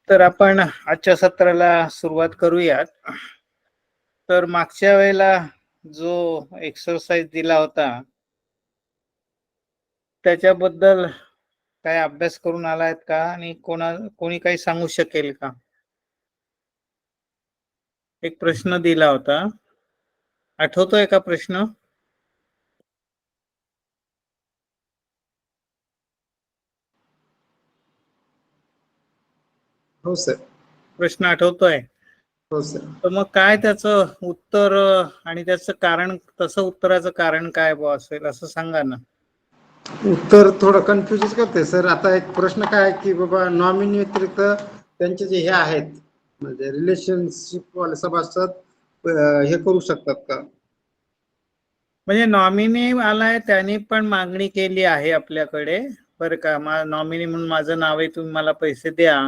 तर आपण आजच्या सत्राला सुरुवात करूयात. तर मागच्या वेळेला जो एक्सरसाइज दिला होता त्याच्याबद्दल काय अभ्यास करून आलायत का आणि कोणी काही सांगू शकेल का? एक प्रश्न दिला होता, आठवतोय का प्रश्न? हो सर. प्रश्न आठवतोय? हो सर. तर मग काय त्याचं उत्तर आणि त्याचं कारण, तसं उत्तराचं कारण काय असेल असं सांगा ना. उत्तर थोडं कन्फ्युजच करते सर. आता एक प्रश्न काय आहे की बाबा नॉमिनी व्यतिरिक्त त्यांचे जे हे आहेत म्हणजे रिलेशनशिप वाले सभासद हे करू शकतात का? म्हणजे नॉमिनी आलाय, त्यांनी पण मागणी केली आहे आपल्याकडे, बरं का, नॉमिनी म्हणून माझं नाव आहे, तुम्ही मला पैसे द्या.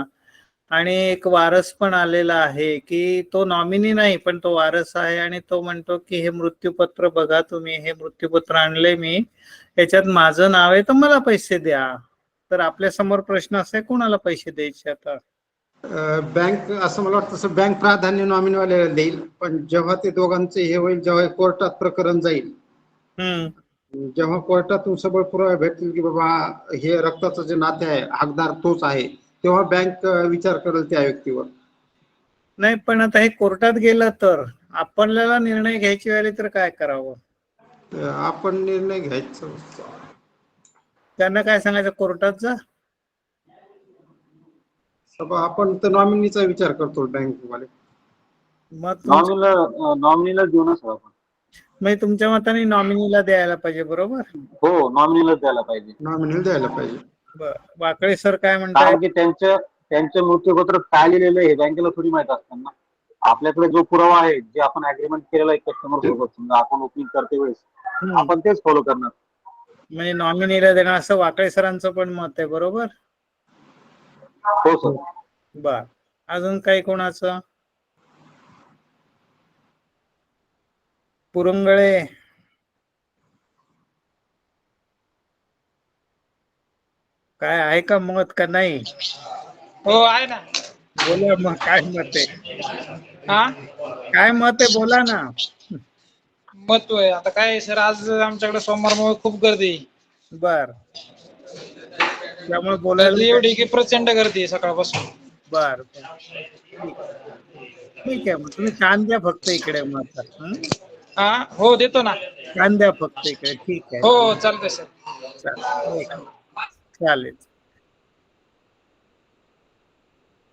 आणि एक वारस पण आलेला आहे की तो नॉमिनी नाही पण तो वारस आहे आणि तो म्हणतो की हे मृत्यूपत्र बघा तुम्ही, हे मृत्यूपत्र आणले मी, याच्यात माझं नाव आहे तर मला पैसे द्या. तर आपल्या समोर प्रश्न असा आहे, कोणाला पैसे द्यायचे आता? बँक, असं मला वाटतं सर, बँक प्राधान्य नॉमिनीवाल्याला देईल. पण जेव्हा ते दोघांचे हे होईल, जेव्हा कोर्टात प्रकरण जाईल, जेव्हा कोर्टातून सबळ पुरावे भेटतील की बाबा हे रक्ताचं जे नाते आहे, हकदार तोच आहे, तेव्हा बँक विचार करेल त्या व्यक्तीवर. नाही पण आता हे कोर्टात गेलं तर आपल्याला निर्णय घ्यायची वेळी तर काय करावं? आपण निर्णय घ्यायचा. त्यांना काय सांगायचं, कोर्टात जा. आपण तर नॉमिनीचा विचार करतो बँकवाले. मग नॉमिनीला देऊ ना सर आपण. म्हणजे तुमच्या मताने नॉमिनीला द्यायला पाहिजे, बरोबर? हो, नॉमिनीला द्यायला पाहिजे. नॉमिनीला द्यायला पाहिजे. वाकळे सर काय म्हणतात? कारण की त्यांचं मृत्यूपत्र काय लिहिलेलं आहे बँकेला थोडी माहित असतं ना. आपल्याकडे जो पुरावा आहे, जे आपण अग्रीमेंट केलेला आहे कस्टमर सोबत, समजा आपण ओपनिंग करते वेळेस आपण तेच फॉलो करणार. म्हणजे नॉमिनीला देणार असं वाकळे सरांचं पण मत आहे, बरोबर? हो सर. बर, अजून काही कोणाचं? पुरंगळे, काय आहे का मत का नाही? हो आहे ना. बोला मग, काय मत आहे? हा, काय मत आहे, बोला ना. मत आहे आता काय सर, आज आमच्याकडे सोमवारमुळे खूप गर्दी. बर, त्यामुळे गर्दी बोलायला एवढी की प्रचंड गर्दी आहे सकाळपासून. बर, ठीक आहे, मग तुम्ही कान द्या फक्त इकडे मग. हा, हो देतो ना. कान द्या फक्त इकडे, ठीक आहे. हो चालतंय सर. चालेल.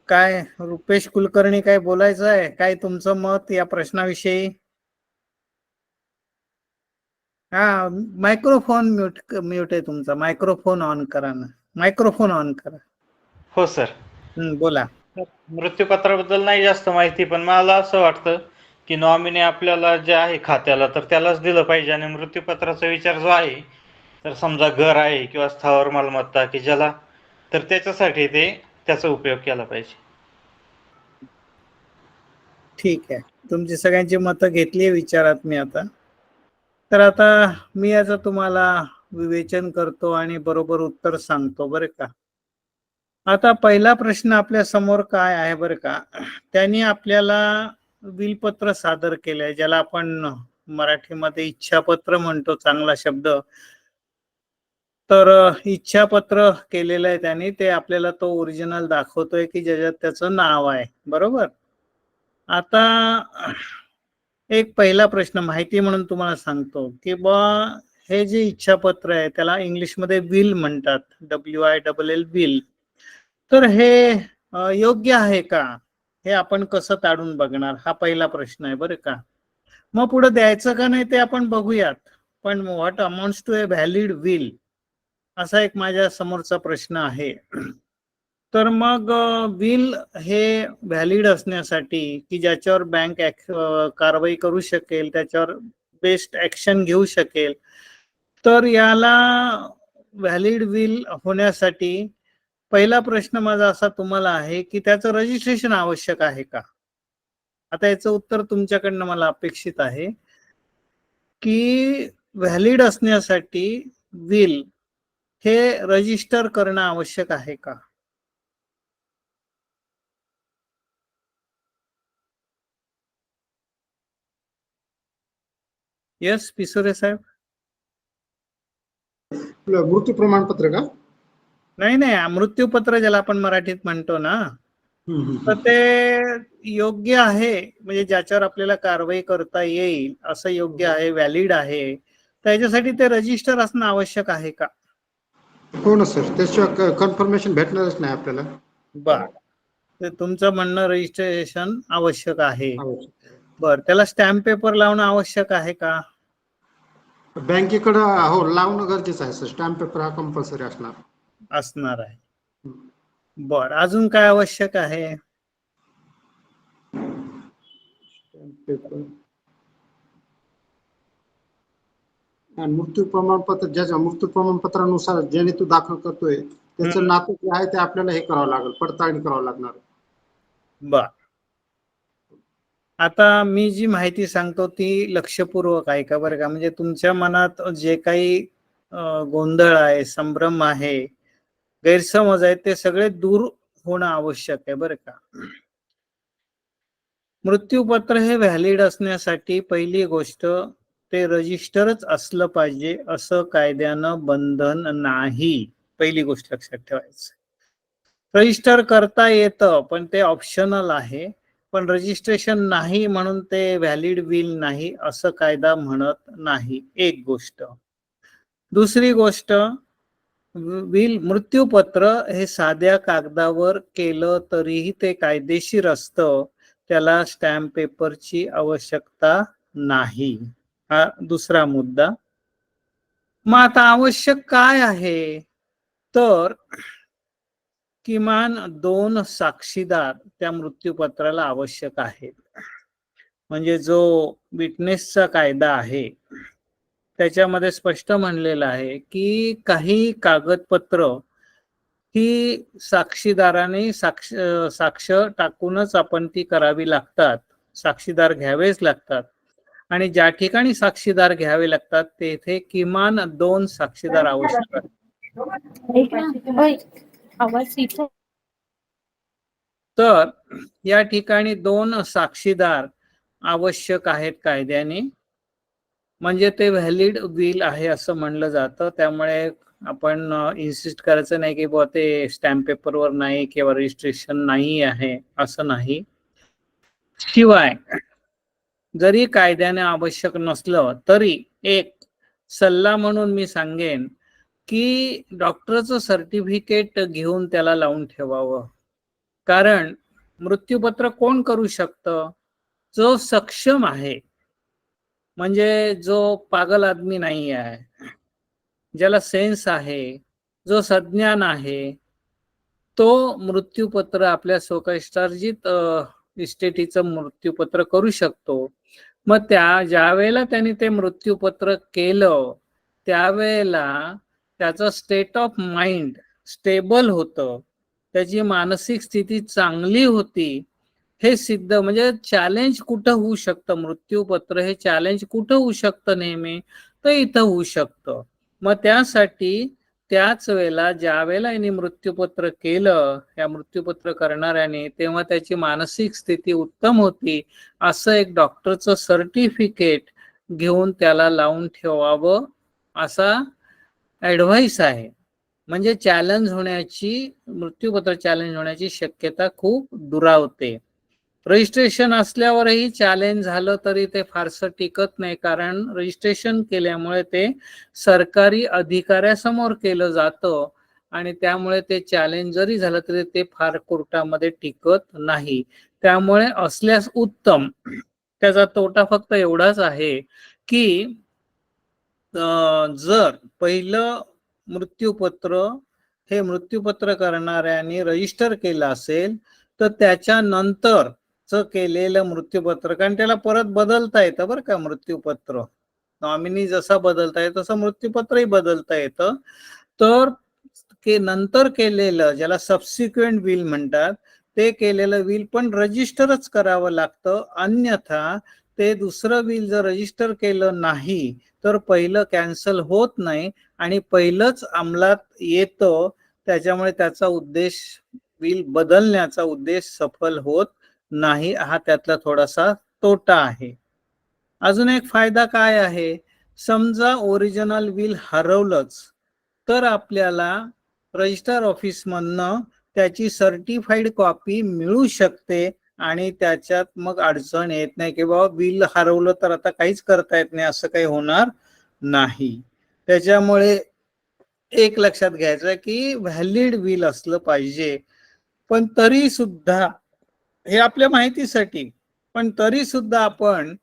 काय रुपेश कुलकर्णी, काय बोलायचं आहे? काय तुमचं मत या प्रश्नाविषयी? हा, मायक्रोफोन म्यूट आहे तुमचा, मायक्रोफोन ऑन करा ना, मायक्रोफोन ऑन करा. हो सर. बोला. मृत्यूपत्राबद्दल नाही जास्त माहिती, पण मला असं वाटतं की नॉमिनी आपल्याला जे आहे खात्याला तर त्यालाच दिलं पाहिजे. आणि मृत्यूपत्राचा विचार जो आहे, तर समजा घर आहे किंवा स्थावर मालमत्ता की ज्याला, तर त्याच्यासाठी त्याचा उपयोग केला पाहिजे. ठीक आहे, तुमची सगळ्यांची मतं घेतली विचारात मी आता. तर आता मी याचं तुम्हाला विवेचन करतो आणि बरोबर उत्तर सांगतो, बरं का. आता पहिला प्रश्न आपल्या समोर काय आहे, बरं का, त्यांनी आपल्याला विलपत्र सादर केलंय, ज्याला आपण मराठीमध्ये इच्छापत्र म्हणतो, चांगला शब्द. तर इच्छापत्र केलेलं आहे त्यांनी, ते आपल्याला तो ओरिजिनल दाखवतोय की ज्याच्यात त्याचं नाव आहे, बरोबर. आता एक पहिला प्रश्न माहिती म्हणून तुम्हाला सांगतो की हे जे इच्छापत्र आहे त्याला इंग्लिशमध्ये विल म्हणतात, WILL, विल. तर हे योग्य आहे का, हे आपण कसं ताडून बघणार, हा पहिला प्रश्न आहे, बरं का. मग पुढे द्यायचं का नाही ते आपण बघूयात. पण what amounts to a valid will, असा एक माझ्या समोरचा प्रश्न आहे. तर मग विल हे व्हॅलिड असण्यासाठी की ज्याच्यावर बँक कारवाई करू शकेल, त्याच्यावर बेस्ट ऍक्शन घेऊ शकेल, तर याला व्हॅलिड विल होण्यासाठी पहिला प्रश्न माझा असा तुम्हाला आहे की त्याचं रजिस्ट्रेशन आवश्यक आहे का. आता याचं उत्तर तुमच्याकडनं मला अपेक्षित आहे की व्हॅलिड असण्यासाठी विल हे रजिस्टर करणं आवश्यक आहे का. येस पिसुरे साहेब. आपलं मृत्यू प्रमाणपत्र का? नाही, मृत्यूपत्र ज्याला आपण मराठीत म्हणतो ना, तर ते योग्य आहे, म्हणजे ज्याच्यावर आपल्याला कारवाई करता येईल असं योग्य आहे, व्हॅलिड आहे, त्याच्यासाठी ते रजिस्टर असणं आवश्यक आहे का? हो ना सर, त्याशिवाय कन्फर्मेशन भेटणारच नाही आपल्याला. बर, ते तुमचं म्हणणं रजिस्ट्रेशन आवश्यक आहे. आवश्यक. बर, त्याला स्टॅम्प पेपर लावणं आवश्यक आहे का? बँकेकडे हो लावणं गरजेचं आहे सर. स्टॅम्प पेपर हा कंपल्सरी असणार आहे. बर, अजून काय आवश्यक आहे? स्टॅम्प पेपर आणि मृत्यू प्रमाणपत्र, ज्याच्या मृत्यू प्रमाणपत्रानुसार ज्याने तू दाखल करतोय त्याचं नातं जे आहे ते आपल्याला हे करावं लागेल, पडताळणी करावं लागणार. बर, आता मी जी माहिती सांगतो ती लक्षपूर्वक ऐका बरं का. म्हणजे तुमच्या मनात जे काही गोंधळ आहे, संभ्रम आहे, गैरसमज आहेत, ते सगळे दूर होणं आवश्यक आहे बरं का. मृत्यूपत्र हे व्हॅलिड असण्यासाठी पहिली गोष्ट ते रजिस्टरच असलं पाहिजे असं कायद्यानं बंधन नाही. पहिली गोष्ट लक्षात ठेवायचं. रजिस्टर करता येतं पण ते ऑप्शनल आहे. पण रजिस्ट्रेशन नाही म्हणून ते व्हॅलिड विल नाही असं कायदा म्हणत नाही. एक गोष्ट. दुसरी गोष्ट, विल मृत्यूपत्र हे साध्या कागदावर केलं तरीही ते कायदेशीर असतं, त्याला स्टॅम्प पेपरची आवश्यकता नाही. हा दुसरा मुद्दा. मग आता आवश्यक काय आहे? तर किमान 2 साक्षीदार त्या मृत्यूपत्राला आवश्यक आहेत. म्हणजे जो विटनेसचा कायदा आहे त्याच्यामध्ये स्पष्ट म्हणलेलं आहे की काही कागदपत्र ही साक्षीदाराने साक्ष टाकूनच आपण ती करावी लागतात, साक्षीदार घ्यावेच लागतात. आणि ज्या ठिकाणी साक्षीदार घ्यावे लागतात तेथे किमान 2 साक्षीदार आवश्यक आहेत. तर या ठिकाणी 2 साक्षीदार आवश्यक आहेत कायद्याने, म्हणजे ते व्हॅलिड विल आहे असं म्हणलं जातं. त्यामुळे आपण इन्सिस्ट करायचं नाही की बुवा ते स्टॅम्प पेपरवर नाही किंवा रजिस्ट्रेशन नाही आहे असं नाही. शिवाय जरी कायद्याने आवश्यक नसलं तरी एक सल्ला म्हणून मी सांगेन की डॉक्टरचं सर्टिफिकेट घेऊन त्याला लावून ठेवावं. कारण मृत्यूपत्र कोण करू शकतं? जो सक्षम आहे, म्हणजे जो पागल आदमी नाही आहे, ज्याला सेन्स आहे, जो सज्ञान आहे, तो मृत्यूपत्र आपल्या स्वकष्टार्जित इस्टेटीचं मृत्यूपत्र करू शकतो. मग ज्या वेळेला त्यांनी ते मृत्यूपत्र केलं त्यावेळेला त्याचं स्टेट ऑफ माइंड स्टेबल होतं, त्याची मानसिक स्थिती चांगली होती, हे सिद्ध. म्हणजे चॅलेंज कुठं होऊ शकतं? मृत्यूपत्र हे चॅलेंज कुठं होऊ शकतं? नेहमी तर इथं होऊ शकतं. मग त्यासाठी त्याच वेळेला ज्या वेळेला यांनी मृत्यूपत्र केलं, या मृत्यूपत्र करणाऱ्याने, तेव्हा त्याची मानसिक स्थिती उत्तम होती असं एक डॉक्टरचं सर्टिफिकेट घेऊन त्याला लावून ठेवावं असा ऍडव्हाइस आहे. म्हणजे चॅलेंज होण्याची, मृत्यूपत्र चॅलेंज होण्याची शक्यता खूप दुरावते. रजिस्ट्रेशन असल्यावरही चॅलेंज झालं तरी ते फारसं टिकत नाही, कारण रजिस्ट्रेशन केल्यामुळे ते सरकारी अधिकाऱ्यासमोर केलं जातं आणि त्यामुळे ते चॅलेंज जरी झालं तरी ते फार कोर्टामध्ये टिकत नाही. त्यामुळे असल्यास उत्तम. त्याचा तोटा फक्त एवढाच आहे की जर पहिलं मृत्यूपत्र हे मृत्यूपत्र करणाऱ्यांनी रजिस्टर केलं असेल तर त्याच्यानंतरच केलेलं मृत्यूपत्र, कारण त्याला परत बदलता येतं बरं का मृत्यूपत्र, नॉमिनी जसा बदलता येतं तसं मृत्यूपत्रही बदलता येतं. तर नंतर केलेलं, ज्याला सबसिक्वेंट विल म्हणतात, ते केलेलं विल पण रजिस्टरच करावं लागतं. अन्यथा ते दुसरं विल जर रजिस्टर केलं नाही तर पहिलं कॅन्सल होत नाही आणि पहिलंच अंमलात येतं. त्याच्यामुळे त्याचा उद्देश, विल बदलण्याचा उद्देश सफल होत नाही. हा त्यातला थोडासा तोटा आहे. अजून एक फायदा काय आहे, समजा ओरिजिनल विल हरवलंच तर आपल्याला रजिस्टर ऑफिस मधनं त्याची सर्टिफाईड कॉपी मिळू शकते आणि त्याच्यात मग अडचण येत नाही की बाबा बिल हरवलं तर आता काहीच करता येत नाही, असं काही होणार नाही. त्याच्यामुळे एक लक्षात घ्यायचं की व्हॅलिड विल असलं पाहिजे. पण तरी सुद्धा हे आपल्या माहितीसाठी, पण तरी सुद्धा आपण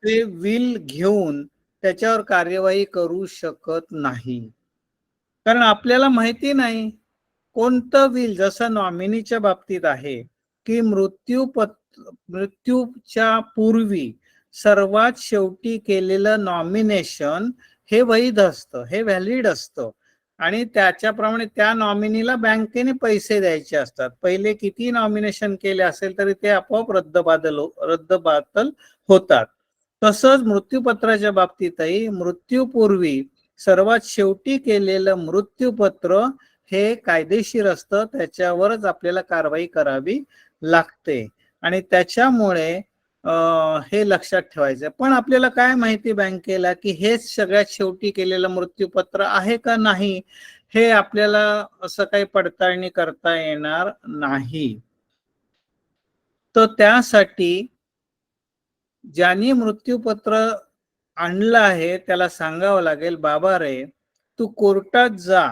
ते विल घेऊन त्याच्यावर कार्यवाही करू शकत नाही, कारण आपल्याला माहिती नाही कोणतं विल. जसं नॉमिनीच्या बाबतीत आहे की मृत्यूच्या पूर्वी सर्वात शेवटी केलेलं नॉमिनेशन हे वैध असतं, हे व्हॅलिड असतं आणि त्याच्याप्रमाणे त्या नॉमिनीला बँकेने पैसे द्यायचे असतात. पहिले किती नॉमिनेशन केले असेल तरी ते आपोआप रद्दबातल होतात. तसंच मृत्यूपत्राच्या बाबतीतही मृत्यूपूर्वी सर्वात शेवटी केलेलं मृत्यूपत्र हे कायदेशीर असतं, त्याच्यावरच आपल्याला कारवाई करावी लागते आणि त्याच्यामुळे हे लक्षात ठेवायचं. पण आपल्याला काय माहिती बँकेला की हेच सगळ्यात शेवटी केलेलं मृत्यूपत्र आहे का नाही, हे आपल्याला असं काही पडताळणी करता येणार नाही. तर त्यासाठी ज्यांनी मृत्यूपत्र आणलं आहे त्याला सांगावं लागेल, बाबा रे तू कोर्टात जा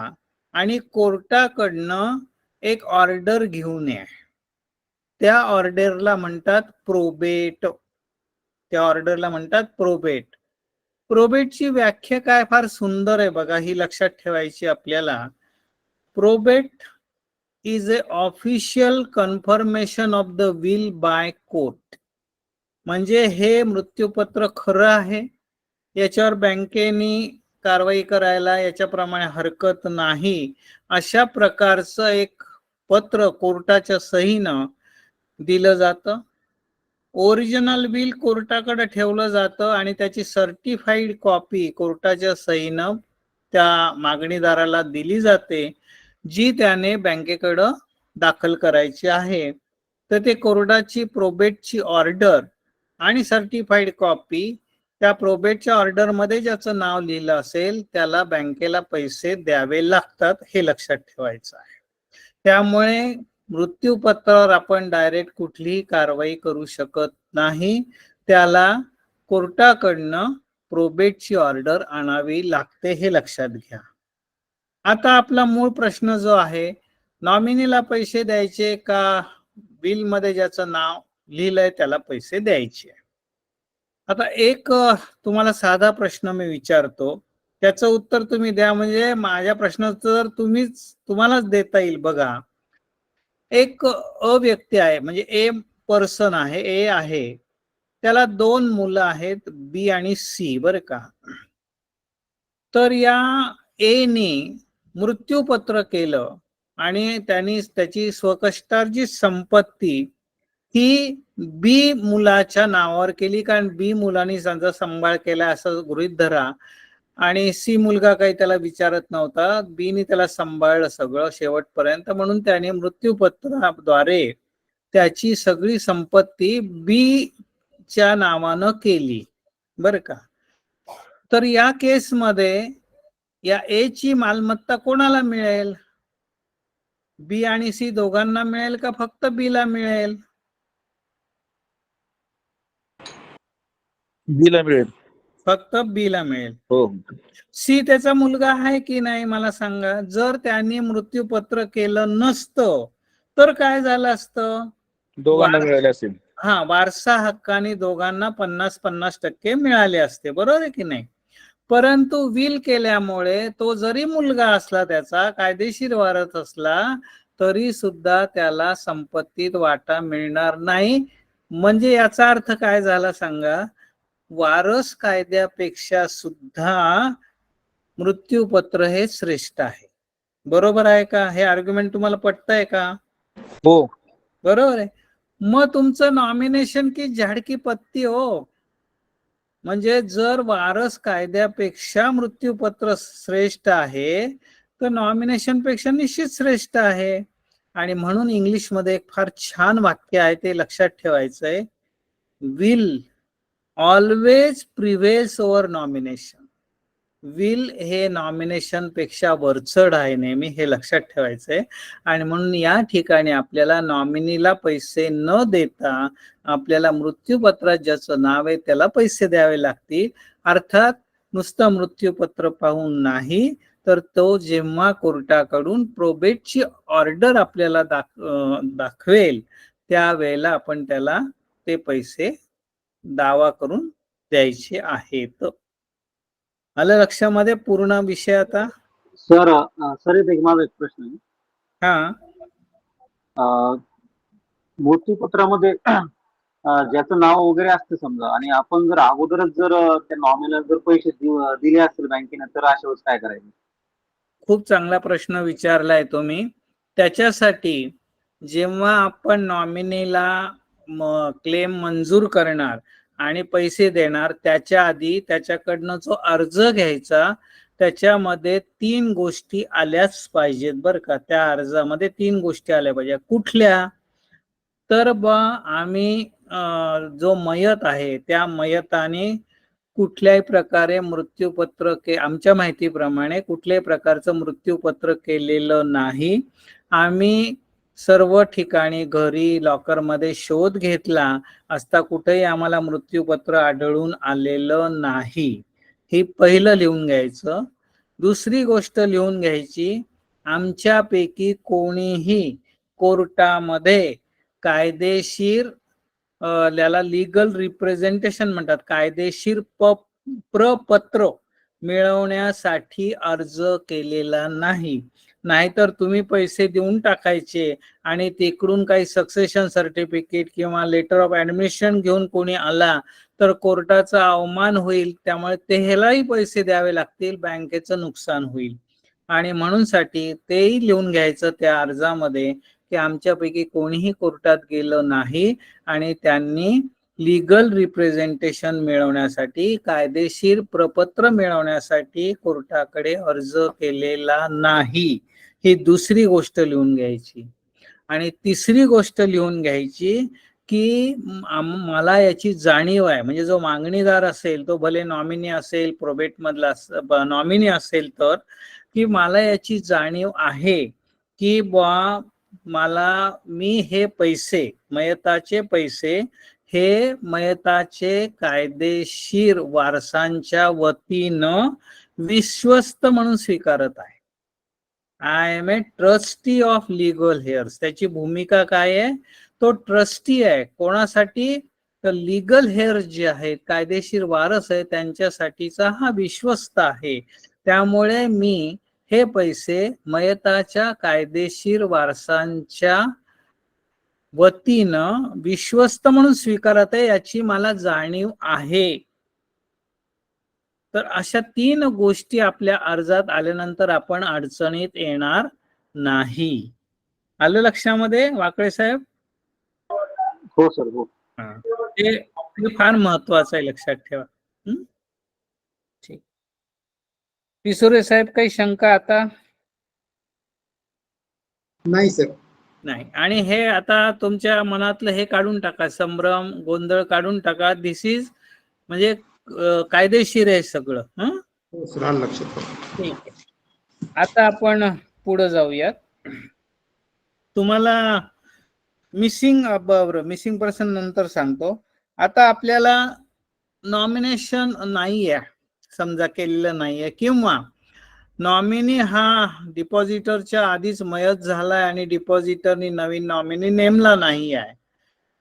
आणि कोर्टाकडनं एक ऑर्डर घेऊन ये. त्या ऑर्डरला म्हणतात प्रोबेट. त्या ऑर्डरला म्हणतात प्रोबेट. प्रोबेटची व्याख्या काय फार सुंदर आहे बघा, ही लक्षात ठेवायची आपल्याला. Probate is a official confirmation of the will by court. म्हणजे हे मृत्यूपत्र खरं आहे, याच्यावर बँकेने कारवाई करायला याच्याप्रमाणे हरकत नाही, अशा प्रकारचं एक पत्र कोर्टाच्या सहीनं दिलं जातं. ओरिजिनल बिल कोर्टाकडे ठेवलं जातं आणि त्याची सर्टिफाईड कॉपी कोर्टाच्या सहीनं त्या मागणीदाराला दिली जाते, जी त्याने बँकेकडं दाखल करायची आहे. तर ते कोर्टाची प्रोबेटची ऑर्डर आणि सर्टिफाईड कॉपी, त्या प्रोबेटच्या ऑर्डरमध्ये ज्याचं नाव लिहिलं असेल त्याला बँकेला पैसे द्यावे लागतात, हे लक्षात ठेवायचं आहे. त्यामुळे मृत्यूपत्रावर आपण डायरेक्ट कुठलीही कारवाई करू शकत नाही, त्याला कोर्टाकडनं प्रोबेटची ऑर्डर आणावी लागते, हे लक्षात घ्या. आता आपला मूळ प्रश्न जो आहे, नॉमिनीला पैसे द्यायचे का बिल मध्ये ज्याचं नाव लिहिलंय त्याला पैसे द्यायचे. आता एक तुम्हाला साधा प्रश्न मी विचारतो, त्याचं उत्तर तुम्ही द्या, म्हणजे माझ्या प्रश्नाचं जर तुम्हालाच देता येईल. बघा, एक व्यक्ती आहे, म्हणजे ए पर्सन आहे, ए आहे, त्याला 2 मुलं आहेत, बी आणि सी, बरं का. तर या ए ने मृत्यूपत्र केलं आणि त्यांनी त्याची स्वकष्टार्जित संपत्ती ही बी मुलाच्या नावावर केली, कारण बी मुलांनी त्यांचा सांभाळ केला असं गृहीत धरा आणि सी मुलगा काही त्याला विचारत नव्हता, बीने त्याला सांभाळलं सगळं शेवटपर्यंत, म्हणून त्याने मृत्यूपत्राद्वारे त्याची सगळी संपत्ती बी च्या नावानं केली, बर का. तर या केसमध्ये या ए ची मालमत्ता कोणाला मिळेल? बी आणि सी दोघांना मिळेल का फक्त बी ला मिळेल? बी ला मिळेल. फक्त बी ला मिळेल. हो. सी त्याचा मुलगा आहे की नाही मला सांगा. जर त्यांनी मृत्यूपत्र केलं नसतं तर काय झालं असतं? दोघांना मिळाले असेल. हा, वारसा हक्काने दोघांना 50-50% मिळाले असते, बरोबर आहे की नाही. परंतु विल केल्यामुळे तो जरी मुलगा असला, त्याचा कायदेशीर वारस असला, तरी सुद्धा त्याला संपत्तीत वाटा मिळणार नाही. म्हणजे याचा अर्थ काय झाला सांगा, वारस कायद्यापेक्षा सुद्धा मृत्यूपत्र हे श्रेष्ठ आहे. बरोबर आहे का? हे आर्ग्युमेंट तुम्हाला पटतंय का? हो, बरोबर आहे. मग तुमचं नॉमिनेशन की झाड की पत्ती हो. म्हणजे जर वारस कायद्यापेक्षा मृत्यूपत्र श्रेष्ठ आहे तर नॉमिनेशन पेक्षा निश्चित श्रेष्ठ आहे. आणि म्हणून इंग्लिश मध्ये एक फार छान वाक्य आहे, ते लक्षात ठेवायचंय. Will always prevails over nomination. Will हे नॉमिनेशन पेक्षा वरचढ आहे नेहमी, हे लक्षात ठेवायचंय. आणि म्हणून या ठिकाणी आपल्याला नॉमिनीला पैसे न देता आपल्याला मृत्यूपत्रात ज्याचं नाव आहे त्याला पैसे द्यावे लागतील. अर्थात नुसतं मृत्यूपत्र पाहून नाही, तर तो जेव्हा कोर्टाकडून प्रोबेटची ऑर्डर आपल्याला दाखवेल त्यावेळेला आपण त्याला ते पैसे दावा करून द्यायचे आहेत. आलं लक्षामध्ये पूर्ण विषय आता? सर सर एक माझा एक प्रश्न आहे. हा, मृत्यूपत्रामध्ये ज्याचं नाव वगैरे असतं समजा, आणि आपण जर अगोदरच जर त्या नॉमिनीला जर पैसे दिले असतील बँकेने, तर अशा वेळेस काय करायचं? खूप चांगला प्रश्न विचारलाय तुम्ही. त्याच्यासाठी जेव्हा आपण नॉमिनीला क्लेम मंजूर करणार आणि पैसे देणार, त्याच्या आधी त्याच्याकडनं जो अर्ज घ्यायचा त्याच्यामध्ये 3 गोष्टी आल्याच पाहिजेत बरं का. त्या अर्जामध्ये 3 गोष्टी आल्या पाहिजे. कुठल्या? तर आम्ही जो मयत आहे त्या मयताने कुठल्याही प्रकारे मृत्यूपत्र आमच्या माहितीप्रमाणे कुठल्याही प्रकारचं मृत्यूपत्र केलेलं नाही. आम्ही सर्व ठिकाणी घरी लॉकरमध्ये शोध घेतला असता कुठेही आम्हाला मृत्यूपत्र आढळून आलेलं नाही. हे पहिलं लिहून घ्यायचं. दुसरी गोष्ट लिहून घ्यायची, आमच्यापैकी कोणीही कोर्टामध्ये कायदेशीर याला लीगल रिप्रेझेंटेशन म्हणतात, कायदेशीर प्रपत्र मिळवण्यासाठी अर्ज केलेला नाही. नाहीतर तुम्ही पैसे देऊन टाकायचे आणि तिकडून काही सक्सेशन सर्टिफिकेट किंवा लेटर ऑफ ऍडमिशन घेऊन कोणी आला तर कोर्टाचा अवमान होईल. त्यामुळे त्यालाही पैसे द्यावे लागतील, बँकेचं नुकसान होईल. आणि म्हणून साठी तेही लिहून घ्यायचं त्या अर्जामध्ये की आमच्यापैकी कोणीही कोर्टात गेलं नाही आणि त्यांनी लीगल रिप्रेझेंटेशन मिळवण्यासाठी, कायदेशीर प्रपत्र मिळवण्यासाठी कोर्टाकडे अर्ज केलेला नाही. ही दुसरी गोष्ट लिहून घ्यायची. आणि तिसरी गोष्ट लिहून घ्यायची की मला याची जाणीव आहे, म्हणजे जो मागणीदार असेल तो भले नॉमिनी असेल, प्रोबेट मधला नॉमिनी असेल, तर की मला याची जाणीव आहे की मी हे पैसे, मयताचे पैसे, हे मयताचे कायदेशीर वारसांच्या वतीनं विश्वस्त म्हणून स्वीकारत आहे. I am a trustee of legal heirs. त्याची भूमिका काय आहे? तो ट्रस्टी आहे. कोणासाठी? तर लीगल हेअर्स जे आहेत, कायदेशीर वारस आहे, त्यांच्यासाठीचा हा विश्वस्त आहे. त्यामुळे मी हे पैसे मयताच्या कायदेशीर वारसांच्या वतीनं विश्वस्त म्हणून स्वीकारत आहे, याची मला जाणीव आहे. तर अशा 3 गोष्टी आपल्या अर्जात आल्यानंतर आपण अडचणीत येणार नाही. आलं लक्षामध्ये वाकळे साहेब? हो सर, हो. ते फार महत्वाचं आहे, लक्षात ठेवा. ठीक. पिसोरे साहेब, काही शंका आता? नाही सर. नाही. आणि हे आता तुमच्या मनातलं हे काढून टाका, संभ्रम गोंधळ काढून टाका. दिस इज म्हणजे कायदेशीर आहे सगळं. हो सर, आलं लक्षात. ठीक आहे. आता आपण पुढे जाऊयात. तुम्हाला मिसिंग पर्सन नंतर सांगतो. आता आपल्याला नॉमिनेशन नाहीये, समजा केलेलं नाहीये, किंवा नॉमिनी हा डिपॉझिटरच्या आधीच मयत झालाय आणि डिपॉझिटरनी नवीन नॉमिनी नेमला नाही आहे,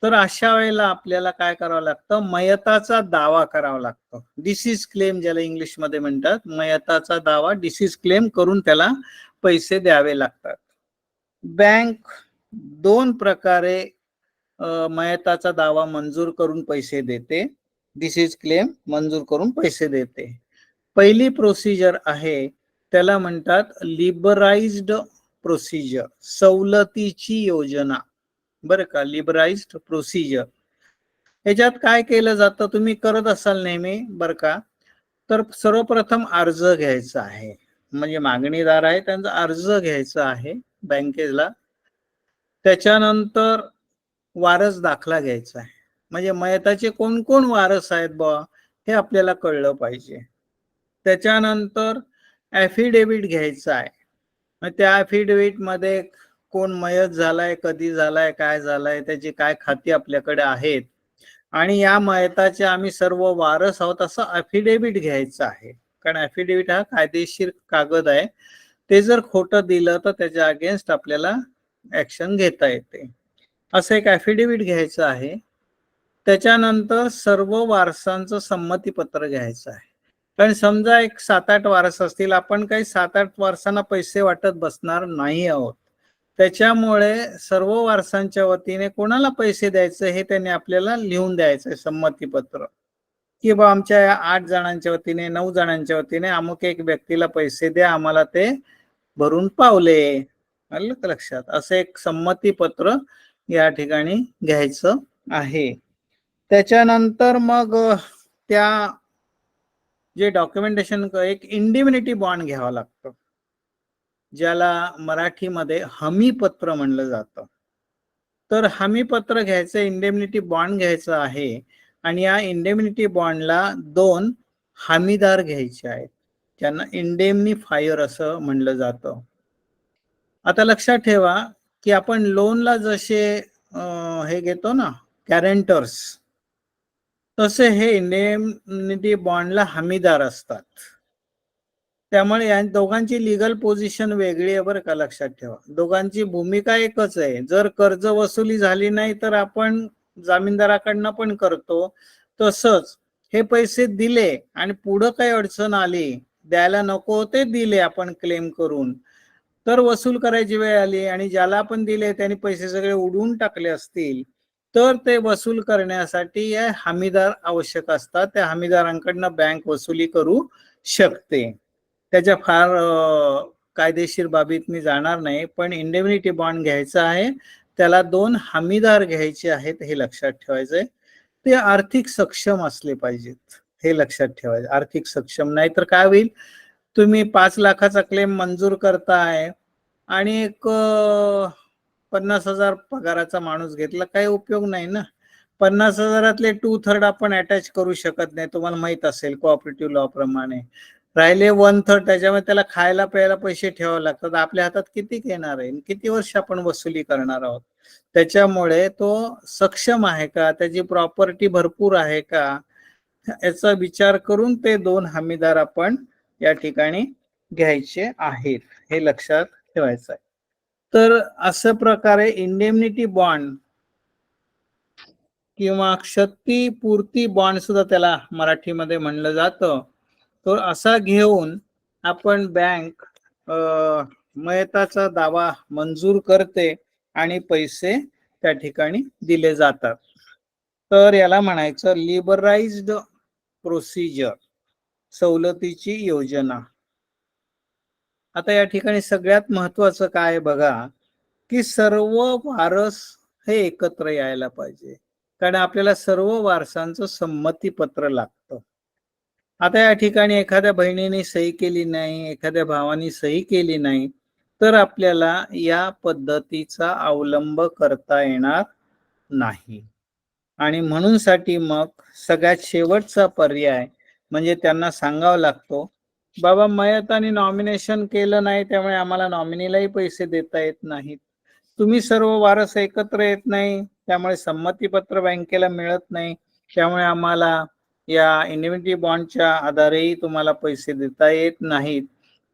तर अशा वेळेला आपल्याला काय करावं लागतं? मयताचा दावा करावा लागतो. डिसीज क्लेम ज्याला इंग्लिश मध्ये म्हणतात, मयताचा दावा, डिसीज क्लेम करून त्याला पैसे द्यावे लागतात. बँक 2 प्रकारे मयताचा दावा मंजूर करून पैसे देते, डिसीज क्लेम मंजूर करून पैसे देते. पहिली प्रोसिजर आहे त्याला म्हणतात लिबराइज्ड प्रोसिजर, सवलतीची योजना. बरं का, लिबराइज्ड प्रोसिजर. ह्याच्यात काय केलं जातं, तुम्ही करत असाल नेहमी बरं का. तर सर्वप्रथम अर्ज घ्यायचा आहे, म्हणजे मागणीदार आहे त्यांचा अर्ज घ्यायचा आहे बँकेला. त्याच्यानंतर वारस दाखला घ्यायचा आहे. म्हणजे मयताचे कोण कोण वारस आहेत बा हे आपल्याला कळलं पाहिजे. त्याच्यानंतर ॲफिडेव्हिट घ्यायचा आहे. मग त्या ॲफिडेव्हिट मध्ये कोण मयत झालाय, कधी झालाय, काय झालाय, त्याची काय खाती आपल्याकडे आहेत आणि या मयताचे आम्ही सर्व वारस आहोत असं ॲफिडेव्हिट घ्यायचं आहे. कारण ॲफिडेव्हिट हा कायदेशीर कागद आहे. ते जर खोटं दिलं तर त्याच्या अगेन्स्ट आपल्याला ऍक्शन घेता येते. असं एक ॲफिडेव्हिट घ्यायचं आहे. त्याच्यानंतर सर्व वारसांचं संमतीपत्र घ्यायचं आहे. कारण समजा एक 7-8 वारस असतील, आपण काही 7-8 वारसांना पैसे वाटत बसणार नाही आहोत. त्याच्यामुळे सर्व वारसांच्या वतीने कोणाला पैसे द्यायचे हे त्यांनी आपल्याला लिहून द्यायचं संमतीपत्र, की बा आमच्या 8 जणांच्या वतीने, 9 जणांच्या वतीने अमुक एक व्यक्तीला पैसे द्या, आम्हाला ते भरून पावले. आलं का लक्षात? असं एक संमतीपत्र या ठिकाणी घ्यायचं आहे. त्याच्यानंतर मग त्या जे डॉक्युमेंटेशन एक इंडिमिनिटी बॉन्ड घ्यावं लागतं, ज्याला मराठीमध्ये हमीपत्र म्हणलं जातं. तर हमीपत्र घ्यायचं, इंडेमिनिटी बॉन्ड घ्यायचं आहे आणि या इंडेमिनिटी बॉन्डला 2 हमीदार घ्यायचे आहेत, ज्यांना इंडेमनिफायर असं म्हणलं जातं. आता लक्षात ठेवा की आपण लोनला जसे हे घेतो ना गॅरेंटर्स, तसे हे इंडेमनिटी बॉन्डला हमीदार असतात. त्यामुळे या दोघांची लिगल पोझिशन वेगळी आहे बरं का, लक्षात ठेवा. दोघांची भूमिका एकच आहे. जर कर्ज वसुली झाली नाही तर आपण जामीनदाराकडनं पण करतो. तसंच हे पैसे दिले आणि पुढं काही अडचण आली, द्यायला नको होते, दिले आपण क्लेम करून, तर वसूल करायची वेळ आली आणि ज्याला आपण दिले त्यांनी पैसे सगळे उडवून टाकले असतील, तर ते वसूल करण्यासाठी हमीदार आवश्यक असतात. त्या हमीदारांकडनं बँक वसुली करू शकते. त्याच्या फार कायदेशीर बाबीत मी जाणार नाही, पण इंडेमिनिटी बॉन्ड घ्यायचा आहे, त्याला 2 हमीदार घ्यायचे आहेत, हे लक्षात ठेवायचंय. ते आर्थिक सक्षम असले पाहिजेत, हे लक्षात ठेवायचं. आर्थिक सक्षम नाही तर काय होईल, तुम्ही 5 लाखाचा क्लेम मंजूर करताय आणि एक 50,000 पगाराचा माणूस घेतला, काही उपयोग नाही ना. 50,000 2/3 आपण अटॅच करू शकत नाही, तुम्हाला माहित असेल कोऑपरेटिव्ह लॉ प्रमाणे. राहिले 1/3, त्याच्यामध्ये त्याला खायला प्यायला पैसे ठेवावे लागतात. आपल्या हातात किती येणार आहे, किती वर्ष आपण वसुली करणार आहोत. त्याच्यामुळे तो सक्षम आहे का, त्याची प्रॉपर्टी भरपूर आहे का, याचा विचार करून ते 2 हमीदार आपण या ठिकाणी घ्यायचे आहेत, हे लक्षात ठेवायचं आहे. तर अशा प्रकारे इंडेमनिटी बॉन्ड किंवा क्षतिपूर्ती बॉन्ड सुद्धा त्याला मराठीमध्ये म्हणलं जातं, तो असा घेऊन आपण बँक मयताचा दावा मंजूर करते आणि पैसे त्या ठिकाणी दिले जातात. तर याला म्हणायचं लिबराइज्ड प्रोसिजर, सवलतीची योजना. आता या ठिकाणी सगळ्यात महत्वाचं काय बघा, की सर्व वारस हे एकत्र यायला पाहिजे, कारण आपल्याला सर्व वारसांचं संमतीपत्र लागतं. आता या ठिकाणी एखाद्या बहिणीने सही केली नाही, एखाद्या भावाने सही केली नाही, तर आपल्याला या पद्धतीचा अवलंब करता येणार नाही. आणि म्हणून साठी मग सगळ्यात शेवटचा पर्याय म्हणजे त्यांना सांगावं लागतो, बाबा मयताने नॉमिनेशन केलं नाही, त्यामुळे आम्हाला नॉमिनीलाही पैसे देता येत नाहीत. तुम्ही सर्व वारस एकत्र येत नाही, त्यामुळे संमतीपत्र बँकेला मिळत नाही, त्यामुळे आम्हाला या इंडिमिनिटी बॉन्डच्या आधारेही तुम्हाला पैसे देता येत नाहीत.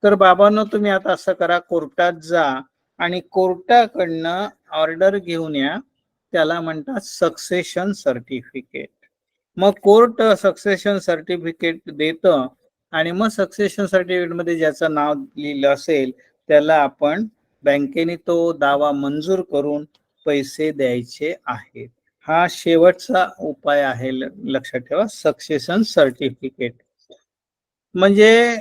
तर बाबांनो, तुम्ही आता असं करा, कोर्टात जा आणि कोर्टाकडनं ऑर्डर घेऊन या, त्याला म्हणतात सक्सेशन सर्टिफिकेट. मग कोर्ट सक्सेशन सर्टिफिकेट देतं आणि मग सक्सेशन सर्टिफिकेट मध्ये ज्याचं नाव लिहिलं असेल त्याला आपण बँकेने तो दावा मंजूर करून पैसे द्यायचे आहेत. हा शेवटचा उपाय आहे, लक्षात ठेवा, सक्सेशन सर्टिफिकेट. म्हणजे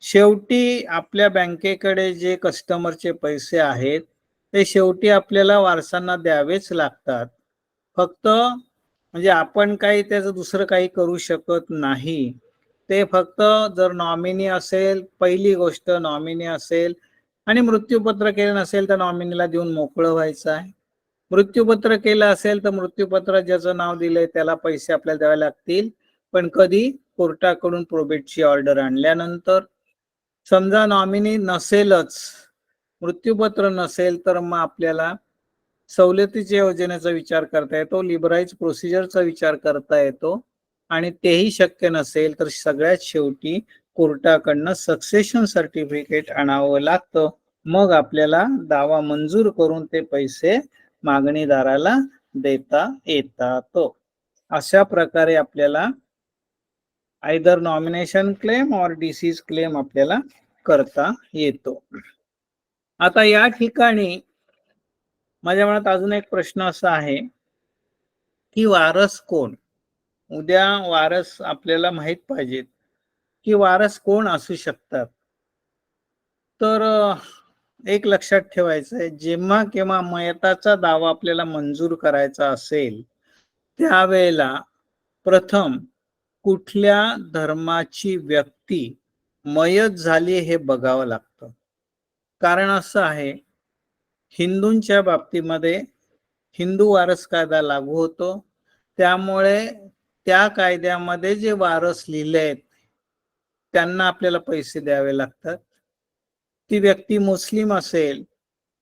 शेवटी आपल्या बँकेकडे जे कस्टमरचे पैसे आहेत ते शेवटी आपल्याला वारसांना द्यावेच लागतात. फक्त म्हणजे आपण काही त्याचं दुसरं काही करू शकत नाही. ते फक्त जर नॉमिनी असेल, पहिली गोष्ट नॉमिनी असेल आणि मृत्यूपत्र केलं नसेल तर नॉमिनीला देऊन मोकळं व्हायचं आहे. मृत्यूपत्र केलं असेल तर मृत्यूपत्रात ज्याचं नाव दिलंय त्याला पैसे आपल्याला द्यावे लागतील, पण कधी? कोर्टाकडून प्रोबेटची ऑर्डर आणल्यानंतर. समजा नॉमिनी नसेलच, मृत्यूपत्र नसेल, तर मग आपल्याला सवलतीच्या योजनेचा विचार करता येतो, लिबराइज प्रोसिजरचा विचार करता येतो, आणि तेही शक्य नसेल तर सगळ्यात शेवटी कोर्टाकडनं सक्सेशन सर्टिफिकेट आणावं लागतं. मग आपल्याला दावा मंजूर करून ते पैसे मागणीदाराला देता येतात. अशा प्रकारे आपल्याला आयदर नॉमिनेशन क्लेम और डिसीज क्लेम आपल्याला करता येतो. आता या ठिकाणी माझ्या मनात अजून एक प्रश्न असा आहे की वारस कोण? उद्या वारस आपल्याला माहित पाहिजेत की वारस कोण असू शकतात. तर एक लक्षात ठेवायचं आहे, जेव्हा केव्हा मयताचा दावा आपल्याला मंजूर करायचा असेल त्यावेळेला प्रथम कुठल्या धर्माची व्यक्ती मयत झाली हे बघावं लागतं. कारण असं आहे, हिंदूंच्या बाबतीमध्ये हिंदू वारस कायदा लागू होतो, त्यामुळे त्या कायद्यामध्ये जे वारस लिहिले आहेत त्यांना आपल्याला पैसे द्यावे लागतात. ती व्यक्ती मुस्लिम असेल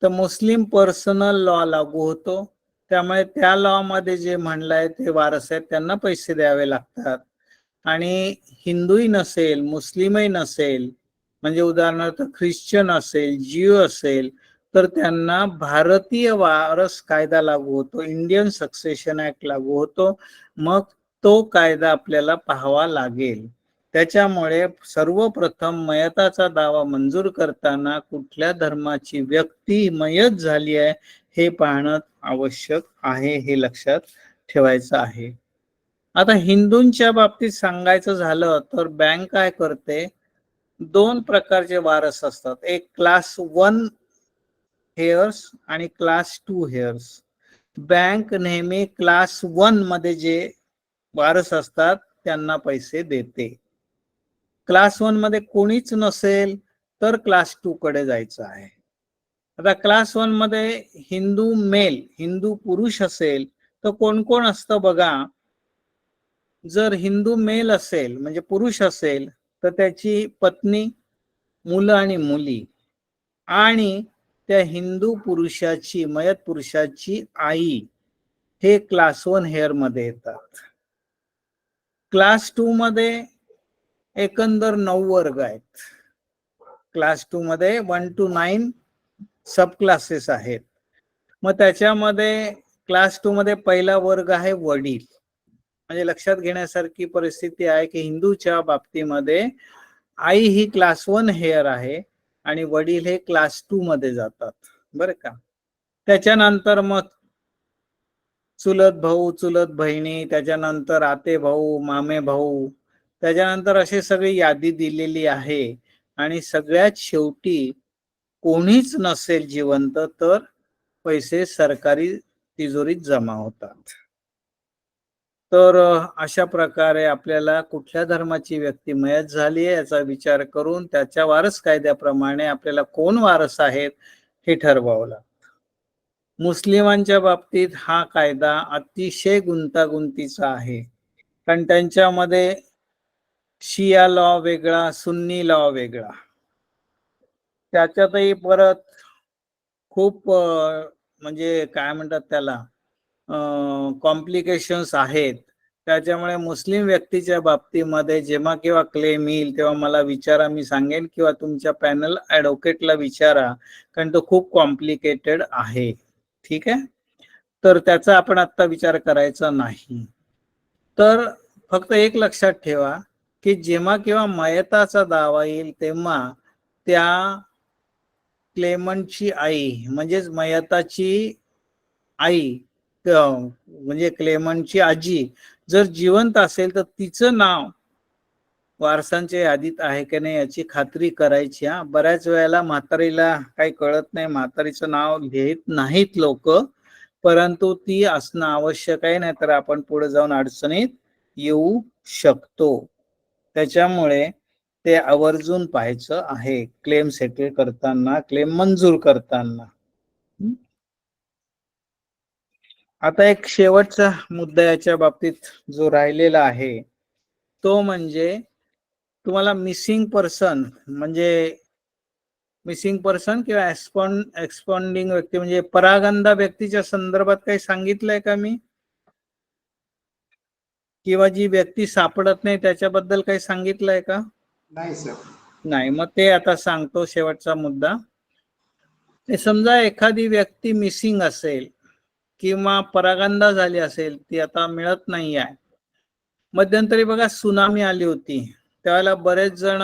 तर मुस्लिम पर्सनल लॉ लागू होतो, त्यामुळे त्या लॉ मध्ये जे म्हणलंय ते वारस आहेत त्यांना पैसे द्यावे लागतात. आणि हिंदूही नसेल, मुस्लिमही नसेल, म्हणजे उदाहरणार्थ ख्रिश्चन असेल, ज्यू असेल, तर त्यांना भारतीय वारस कायदा लागू होतो, इंडियन सक्सेशन ऍक्ट लागू होतो. मग तो कायदा आपल्याला पाहावा लागेल. त्याच्यामुळे सर्वप्रथम मयताचा दावा मंजूर करताना कुठल्या धर्माची व्यक्ती मयत झाली आहे हे पाहणं आवश्यक आहे, हे लक्षात ठेवायचं आहे. आता हिंदूंच्या बाबतीत सांगायचं झालं तर बँक काय करते, दोन प्रकारचे वारस असतात, एक क्लास 1 हेअर्स आणि क्लास 2 हेअर्स. बँक नेहमी क्लास 1 मध्ये जे वारस असतात त्यांना पैसे देते. क्लास 1 मध्ये कोणीच नसेल तर क्लास 2 कडे जायचं आहे. आता क्लास 1 मध्ये हिंदू मेल, हिंदू पुरुष असेल तर कोण कोण असतं बघा. जर हिंदू मेल असेल म्हणजे पुरुष असेल तर त्याची पत्नी, मुलं आणि मुली, आणि त्या हिंदू पुरुषाची, मयत पुरुषाची आई, हे क्लास 1 हेअर मध्ये येतात. क्लास 2 मध्ये एकंदर 9 वर्ग आहेत. क्लास 2 मध्ये 1 to 9 सब क्लासेस आहेत. मग त्याच्यामध्ये क्लास 2 मध्ये पहिला वर्ग आहे वडील. म्हणजे लक्षात घेण्यासारखी परिस्थिती आहे की हिंदूच्या बाबतीमध्ये आई ही क्लास 1 हेअर आहे आणि वडील हे क्लास 2 मध्ये जातात, बरं का. त्याच्यानंतर मग चुलत भाऊ, चुलत बहिणी, त्याच्यानंतर आते भाऊ, मामे भाऊ, त्याच्यानंतर अशी सगळी यादी दिलेली आहे. आणि सगळ्यात शेवटी कोणीच नसेल जिवंत तर पैसे सरकारी तिजोरीत जमा होतात. तर अशा प्रकारे आपल्याला कुठल्या धर्माची व्यक्ती मयत झाली आहे याचा विचार करून त्याच्या वारस कायद्याप्रमाणे आपल्याला कोण वारस आहेत हे ठरवावं लागतं. मुस्लिमांच्या बाबतीत हा कायदा अतिशय गुंतागुंतीचा आहे, कारण त्यांच्यामध्ये शिया लॉ वेगळा, सुन्नी लॉ वेगळा. त्याच्यातही परत खूप म्हणजे काय म्हणतात त्याला, कॉम्प्लिकेशन्स आहेत. त्याच्यामुळे मुस्लिम व्यक्तीच्या बाबतीमध्ये जेव्हा केव्हा क्लेम येईल तेव्हा मला विचारा, मी सांगेन, किंवा तुमच्या पॅनल ॲडव्होकेटला विचारा, कारण तो खूप कॉम्प्लिकेटेड आहे. ठीक आहे, तर त्याचा आपण आता विचार करायचा नाही. तर फक्त एक लक्षात ठेवा की जेव्हा केव्हा मयताचा दावा येईल तेव्हा त्या क्लेमंटची आई म्हणजेच मयताची आई, म्हणजे क्लेमंटची आजी जर जिवंत असेल तर तिचं नाव वारसांच्या यादीत आहे की नाही याची खात्री करायची. हा, बऱ्याच वेळेला म्हातारीला काही कळत नाही, म्हातारीचं नाव लिहित नाहीत लोक, परंतु ती असणं आवश्यक आहे, नाहीतर आपण पुढे जाऊन अडचणीत येऊ शकतो. त्याच्यामुळे ते आवर्जून पाहायचं आहे क्लेम सेटल करताना, क्लेम मंजूर करताना. आता एक शेवटचा मुद्दा याच्या बाबतीत जो राहिलेला आहे तो म्हणजे तुम्हाला मिसिंग पर्सन किंवा एक्सपॉन्डिंग व्यक्ती म्हणजे परागंदा व्यक्तीच्या संदर्भात काही सांगितलंय का मी, किंवा जी व्यक्ती सापडत नाही त्याच्याबद्दल काही सांगितलंय का? नाही सर. नाही. मग ते आता सांगतो शेवटचा मुद्दा. ते समजा एखादी व्यक्ती मिसिंग असेल किंवा परागंदा झाली असेल, ती आता मिळत नाही आहे. मध्यंतरी बघा सुनामी आली होती, त्यावेळेला बरेच जण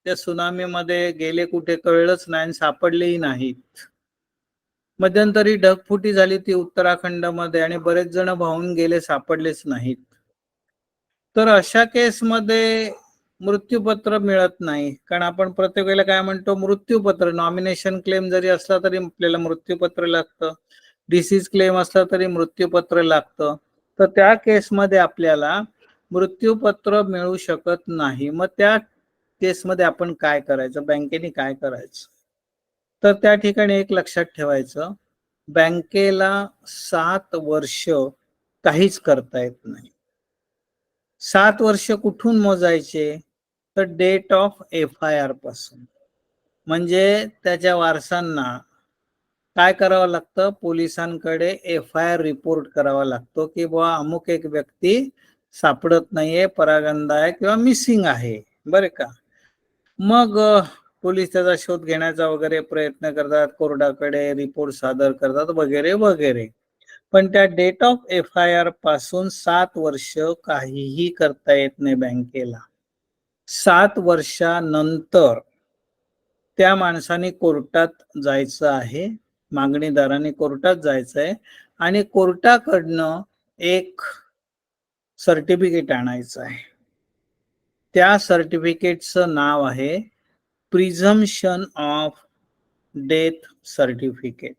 त्या सुनामीमध्ये गेले कुठे कळलंच नाही आणि सापडलेही नाहीत. मध्यंतरी ढगफुटी झाली ती उत्तराखंडमध्ये आणि बरेच जण वाहून गेले, सापडलेच नाहीत. तर अशा केसमध्ये मृत्यूपत्र मिळत नाही, कारण आपण प्रत्येक वेळेला काय म्हणतो, मृत्यूपत्र. नॉमिनेशन क्लेम जरी असला तरी आपल्याला मृत्यूपत्र लागतं, डिसीज क्लेम असला तरी मृत्यूपत्र लागतं. तर त्या केसमध्ये आपल्याला मृत्यूपत्र मिळू शकत नाही. मग त्या केसमध्ये आपण काय करायचं, बँकेने काय करायचं? तर त्या ठिकाणी एक लक्षात ठेवायचं, बँकेला 7 वर्ष काहीच करता येत नाही. 7 वर्ष कुठून मोजायचे? तर डेट ऑफ FIR पासून. म्हणजे त्याच्या वारसांना काय करावं लागतं, पोलिसांकडे FIR रिपोर्ट करावा लागतो की बुवा अमुक एक व्यक्ती सापडत नाहीये, परागंदा आहे किंवा मिसिंग आहे, बरे का. मग पोलीस त्याचा शोध घेण्याचा वगैरे प्रयत्न करतात, कोर्टाकडे रिपोर्ट सादर करतात वगैरे वगैरे. पण त्या डेट ऑफ FIR पासून 7 वर्ष काहीही करता येत नाही बँकेला. 7 वर्षानंतर त्या माणसाने कोर्टात जायचं आहे, मागणीदाराने कोर्टात जायचं आहे आणि कोर्टाकडनं एक सर्टिफिकेट आणायचं आहे. त्या सर्टिफिकेटचं नाव आहे प्रिझम्पशन ऑफ डेथ सर्टिफिकेट.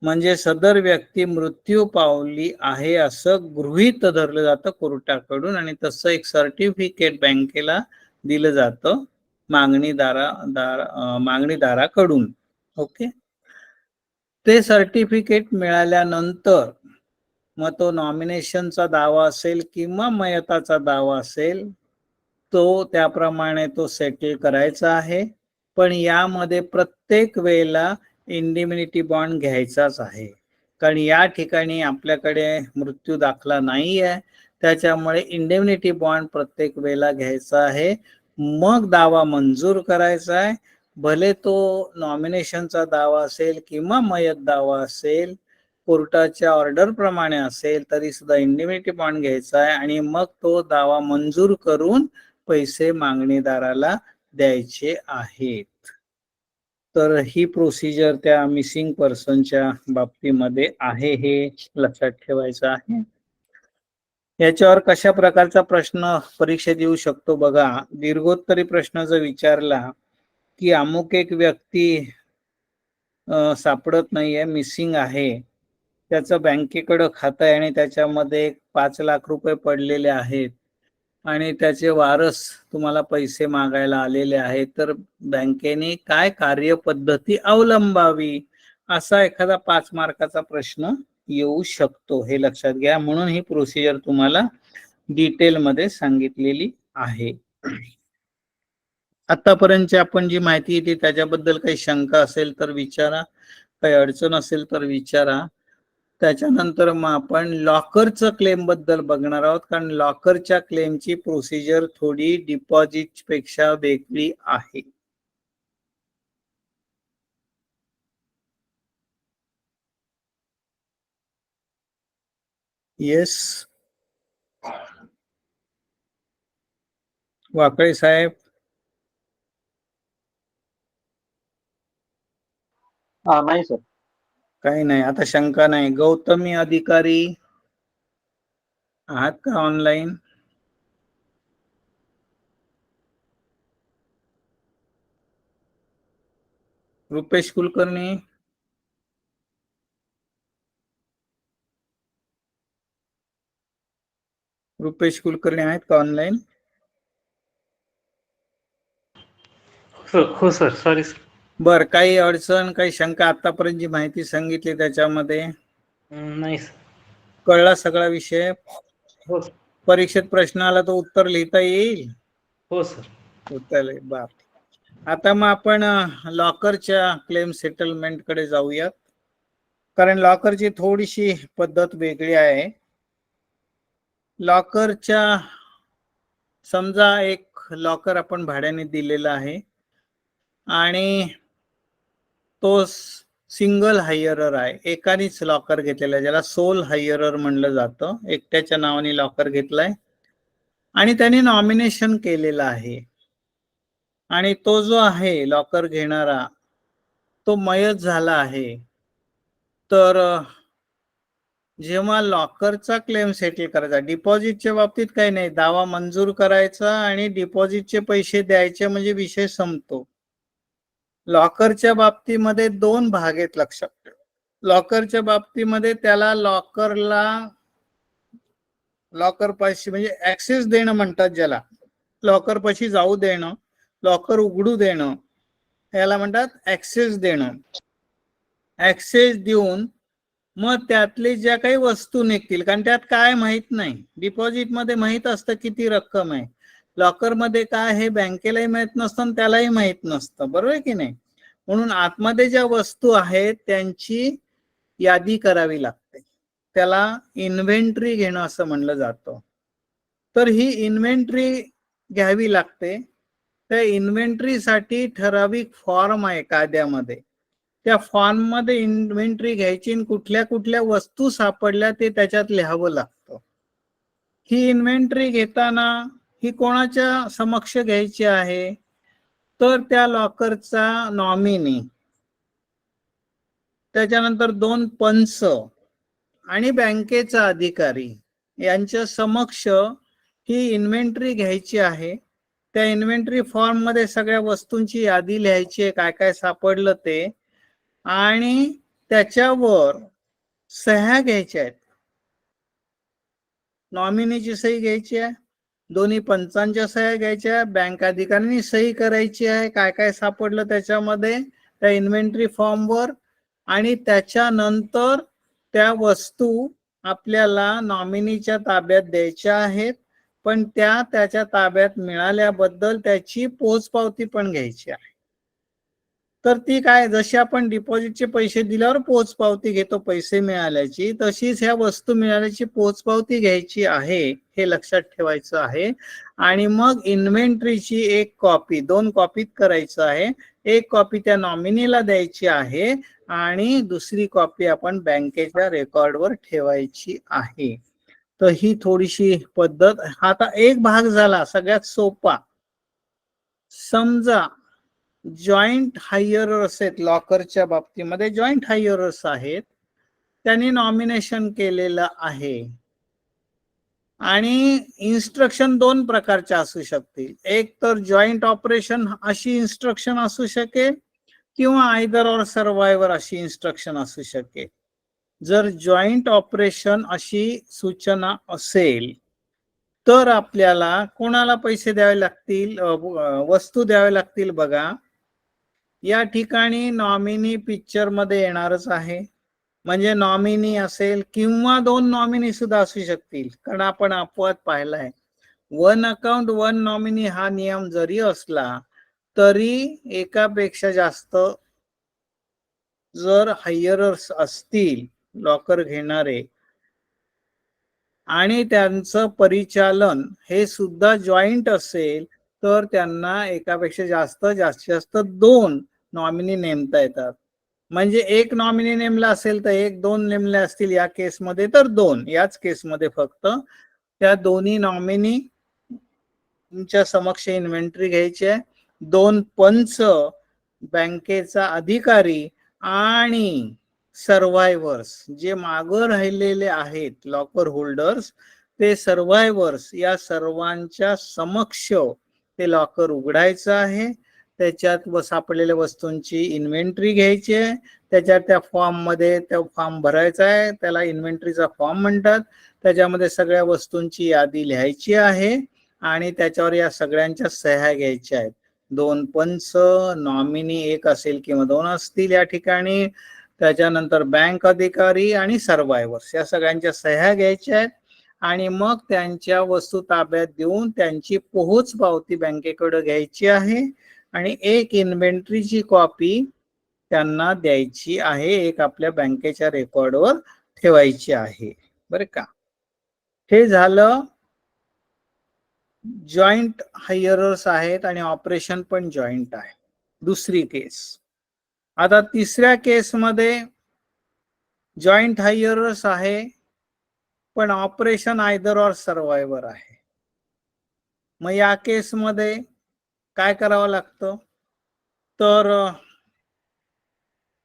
म्हणजे सदर व्यक्ती मृत्यू पावली आहे असं गृहीत धरलं जातं कोर्टाकडून आणि तसं एक सर्टिफिकेट बँकेला दिलं जातं मागणीदाराकडून. ओके. ते सर्टिफिकेट मिळाल्यानंतर मग तो नॉमिनेशनचा दावा असेल किंवा मयताचा दावा असेल, तो त्याप्रमाणे तो सेटल करायचा आहे. पण यामध्ये प्रत्येक वेळेला इंडिमिनिटी बॉन्ड घ्यायचाच आहे, कारण या ठिकाणी आपल्याकडे मृत्यू दाखला नाही आहे, त्याच्यामुळे इंडिमिनिटी बॉन्ड प्रत्येक वेळेला घ्यायचा आहे. मग दावा मंजूर करायचा आहे, भले तो नॉमिनेशनचा दावा असेल किंवा मयत दावा असेल, कोर्टाच्या ऑर्डर प्रमाणे असेल तरी सुद्धा इंडिमिनिटी बॉन्ड घ्यायचा आहे आणि मग तो दावा मंजूर करून पैसे मागणीदाराला द्यायचे आहेत. तर ही प्रोसिजर त्या मिसिंग पर्सनच्या बाबतीमध्ये आहे, हे लक्षात ठेवायचं आहे. याच्यावर कशा प्रकारचा प्रश्न परीक्षेत येऊ शकतो बघा, दीर्घोत्तरी प्रश्न जर विचारला की अमुक एक व्यक्ती सापडत नाहीये, मिसिंग आहे, त्याचं बँकेकडं खातं आहे आणि त्याच्यामध्ये 5 लाख रुपये पडलेले आहेत आणि त्याचे वारस तुम्हाला पैसे मागायला आलेले आहेत, तर बँकेने काय कार्यपद्धती अवलंबावी, असा एखादा 5 मार्काचा प्रश्न येऊ शकतो, हे लक्षात घ्या. म्हणून ही प्रोसिजर तुम्हाला डिटेलमध्ये सांगितलेली आहे. आतापर्यंतची आपण जी माहिती दिली त्याच्याबद्दल काही शंका असेल तर विचारा, काही अडचण असेल तर विचारा. त्याच्यानंतर मग आपण लॉकरचं क्लेम बद्दल बघणार आहोत, कारण लॉकरच्या क्लेमची प्रोसिजर थोडी डिपॉझिट पेक्षा वेगळी आहे. येस वाकळे साहेब. नाही सर. काही नाही, आता शंका नाही. गौतमी अधिकारी आहात का ऑनलाईन? रुपेश कुलकर्णी, रुपेश कुलकर्णी आहेत का ऑनलाईन? हो सर, सॉरी सर. बर, काही अडचण, काही शंका आतापर्यंत जी माहिती सांगितली त्याच्यामध्ये? नाही सर. कळला सगळा विषय? हो सर. परीक्षेत प्रश्न आला तर उत्तर लिहिता येईल? हो सर. उत्तर बाप. आता मग आपण लॉकरच्या क्लेम सेटलमेंट कडे जाऊयात, कारण लॉकरची थोडीशी पद्धत वेगळी आहे. लॉकरच्या समजा एक लॉकर आपण भाड्याने दिलेला आहे आणि तो सिंगल हायरर आहे, एकानेच लॉकर घेतलेला आहे, ज्याला सोल हायरर म्हणलं जातं. एकट्याच्या नावाने लॉकर घेतलाय आणि त्याने नॉमिनेशन केलेलं आहे आणि तो जो आहे लॉकर घेणारा तो मयत झाला आहे. तर जेव्हा लॉकरचा क्लेम सेटल करायचा, डिपॉझिटच्या बाबतीत काही नाही, दावा मंजूर करायचा आणि डिपॉझिटचे पैसे द्यायचे म्हणजे विषय संपतो. लॉकरच्या बाबतीमध्ये दोन भाग आहेत, लक्षात ठेवा. लॉकरच्या बाबतीमध्ये त्याला लॉकर पाशी म्हणजे ऍक्सेस देणं म्हणतात, ज्याला लॉकर पाशी जाऊ देणं, लॉकर उघडू देणं, याला म्हणतात ऍक्सेस देणं. ऍक्सेस देऊन मग त्यातले ज्या काही वस्तू निघतील, कारण त्यात काय माहित नाही, डिपॉझिट मध्ये माहित असतं किती रक्कम आहे, लॉकर मध्ये काय हे बँकेलाही माहित नसतं आणि त्यालाही माहित नसतं, बरोबर आहे की नाही. म्हणून आतमध्ये ज्या वस्तू आहेत त्यांची यादी करावी लागते, त्याला इन्व्हेंटरी घेणं असं म्हणलं जातं. तर ही इन्व्हेंटरी घ्यावी लागते. त्या इन्व्हेंटरीसाठी ठराविक फॉर्म आहे कायद्यामध्ये, त्या फॉर्म मध्ये इन्व्हेंटरी घ्यायची आणि कुठल्या कुठल्या वस्तू सापडल्या ते त्याच्यात लिहावं लागतं. ही इन्व्हेंटरी घेताना ही कोणाच्या समक्ष घ्यायची आहे, तर त्या लॉकरचा नॉमिनी, त्याच्यानंतर 2 पंच आणि बँकेचा अधिकारी यांच्या समक्ष ही इन्व्हेंटरी घ्यायची आहे. त्या इन्व्हेंटरी फॉर्म मध्ये सगळ्या वस्तूंची यादी लिहायची आहे, काय काय सापडलं ते, आणि त्याच्यावर सह्या घ्यायच्या आहेत. नॉमिनीची सही घ्यायची आहे, दोन्ही पंचांच्या सह्या घ्यायच्या, बँक अधिकाऱ्यांनी सही करायची आहे, काय काय सापडलं त्याच्यामध्ये त्या इन्व्हेंटरी फॉर्मवर, आणि त्याच्यानंतर त्या वस्तू आपल्याला नॉमिनीच्या ताब्यात द्यायच्या आहेत. पण त्याच्या ताब्यात मिळाल्याबद्दल त्याची पोचपावती पण घ्यायची आहे. तर ती काय, जशी आपण डिपॉझिटचे पैसे दिल्यावर पोचपावती घेतो पैसे मिळाल्याची, तशीच ह्या वस्तू मिळाल्याची पोचपावती घ्यायची आहे, हे लक्षात ठेवायचं आहे. आणि मग इन्व्हेंटरीची एक कॉपी, 2 कॉपीत करायचं आहे. एक कॉपी त्या नॉमिनीला द्यायची आहे आणि दुसरी कॉपी आपण बँकेच्या रेकॉर्डवर ठेवायची आहे. तर ही थोडीशी पद्धत. आता एक भाग झाला सगळ्यात सोपा. समजा जॉईंट हायरर्स आहेत, लॉकरच्या बाबतीमध्ये जॉईंट हायरर्स आहेत, त्यांनी नॉमिनेशन केलेलं आहे आणि इन्स्ट्रक्शन 2 प्रकारच्या असू शकतील. एक तर जॉईंट ऑपरेशन अशी इन्स्ट्रक्शन असू शकेल किंवा आयदर ऑर सर्वायवर अशी इन्स्ट्रक्शन असू शकेल. जर जॉईंट ऑपरेशन अशी सूचना असेल तर आपल्याला कोणाला पैसे द्यावे लागतील, वस्तू द्यावे लागतील. बघा, या ठिकाणी नॉमिनी पिक्चर मध्ये येणारच आहे, म्हणजे नॉमिनी असेल किंवा 2 नॉमिनी सुद्धा असू शकतील, कारण आपण अपवाद पाहिलाय. 1 अकाउंट 1 नॉमिनी हा नियम जरी असला तरी एकापेक्षा जास्त जर हायरर्स असतील लॉकर घेणारे आणि त्यांचं परिचालन हे सुद्धा जॉईंट असेल तर त्यांना एकापेक्षा जास्तीत जास्त 2 नॉमिनी नेमता येतात. म्हणजे एक नॉमिनी नेमला असेल तर 1, 2 नेमले असतील या केसमध्ये तर 2. याच केसमध्ये फक्त त्या दोन्ही नॉमिनी तुमच्या समक्ष इन्व्हेंटरी घ्यायची आहे. 2 पंच, बँकेचा अधिकारी आणि सर्व्हायव्हर्स जे मागं राहिलेले आहेत लॉकर होल्डर्स, ते सर्व्हायव्हर्स या सर्वांच्या समक्ष ते लॉकर उघडायचं आहे. त्याच्यात सापडलेल्या वस्तूंची इन्व्हेंटरी घ्यायची आहे. त्याच्यात त्या फॉर्म मध्ये त्या फॉर्म भरायचा आहे, त्याला इन्व्हेंटरीचा फॉर्म म्हणतात. त्याच्यामध्ये सगळ्या वस्तूंची यादी लिहायची आहे आणि त्याच्यावर या सगळ्यांच्या सह्या घ्यायच्या आहेत. 2 पंच, नॉमिनी 1 असेल किंवा 2 असतील या ठिकाणी, त्याच्यानंतर बँक अधिकारी आणि सर्वायव्हर्स या सगळ्यांच्या सह्या घ्यायच्या आहेत आणि मग त्यांच्या वस्तू ताब्यात देऊन त्यांची पोहोच पावती बँकेकडे घ्यायची आहे आणि एक इन्व्हेंटरीची कॉपी त्यांना द्यायची आहे, एक आपल्या बँकेच्या रेकॉर्डवर ठेवायची आहे. बरं का, हे झालं जॉईंट हायरर्स आहेत आणि ऑपरेशन पण जॉईंट आहे, दुसरी केस. आता तिसऱ्या केसमध्ये जॉईंट हायरर्स आहे पण ऑपरेशन आयदर ऑर सर्वायव्हर आहे. मग या केसमध्ये काय करावं लागतं, तर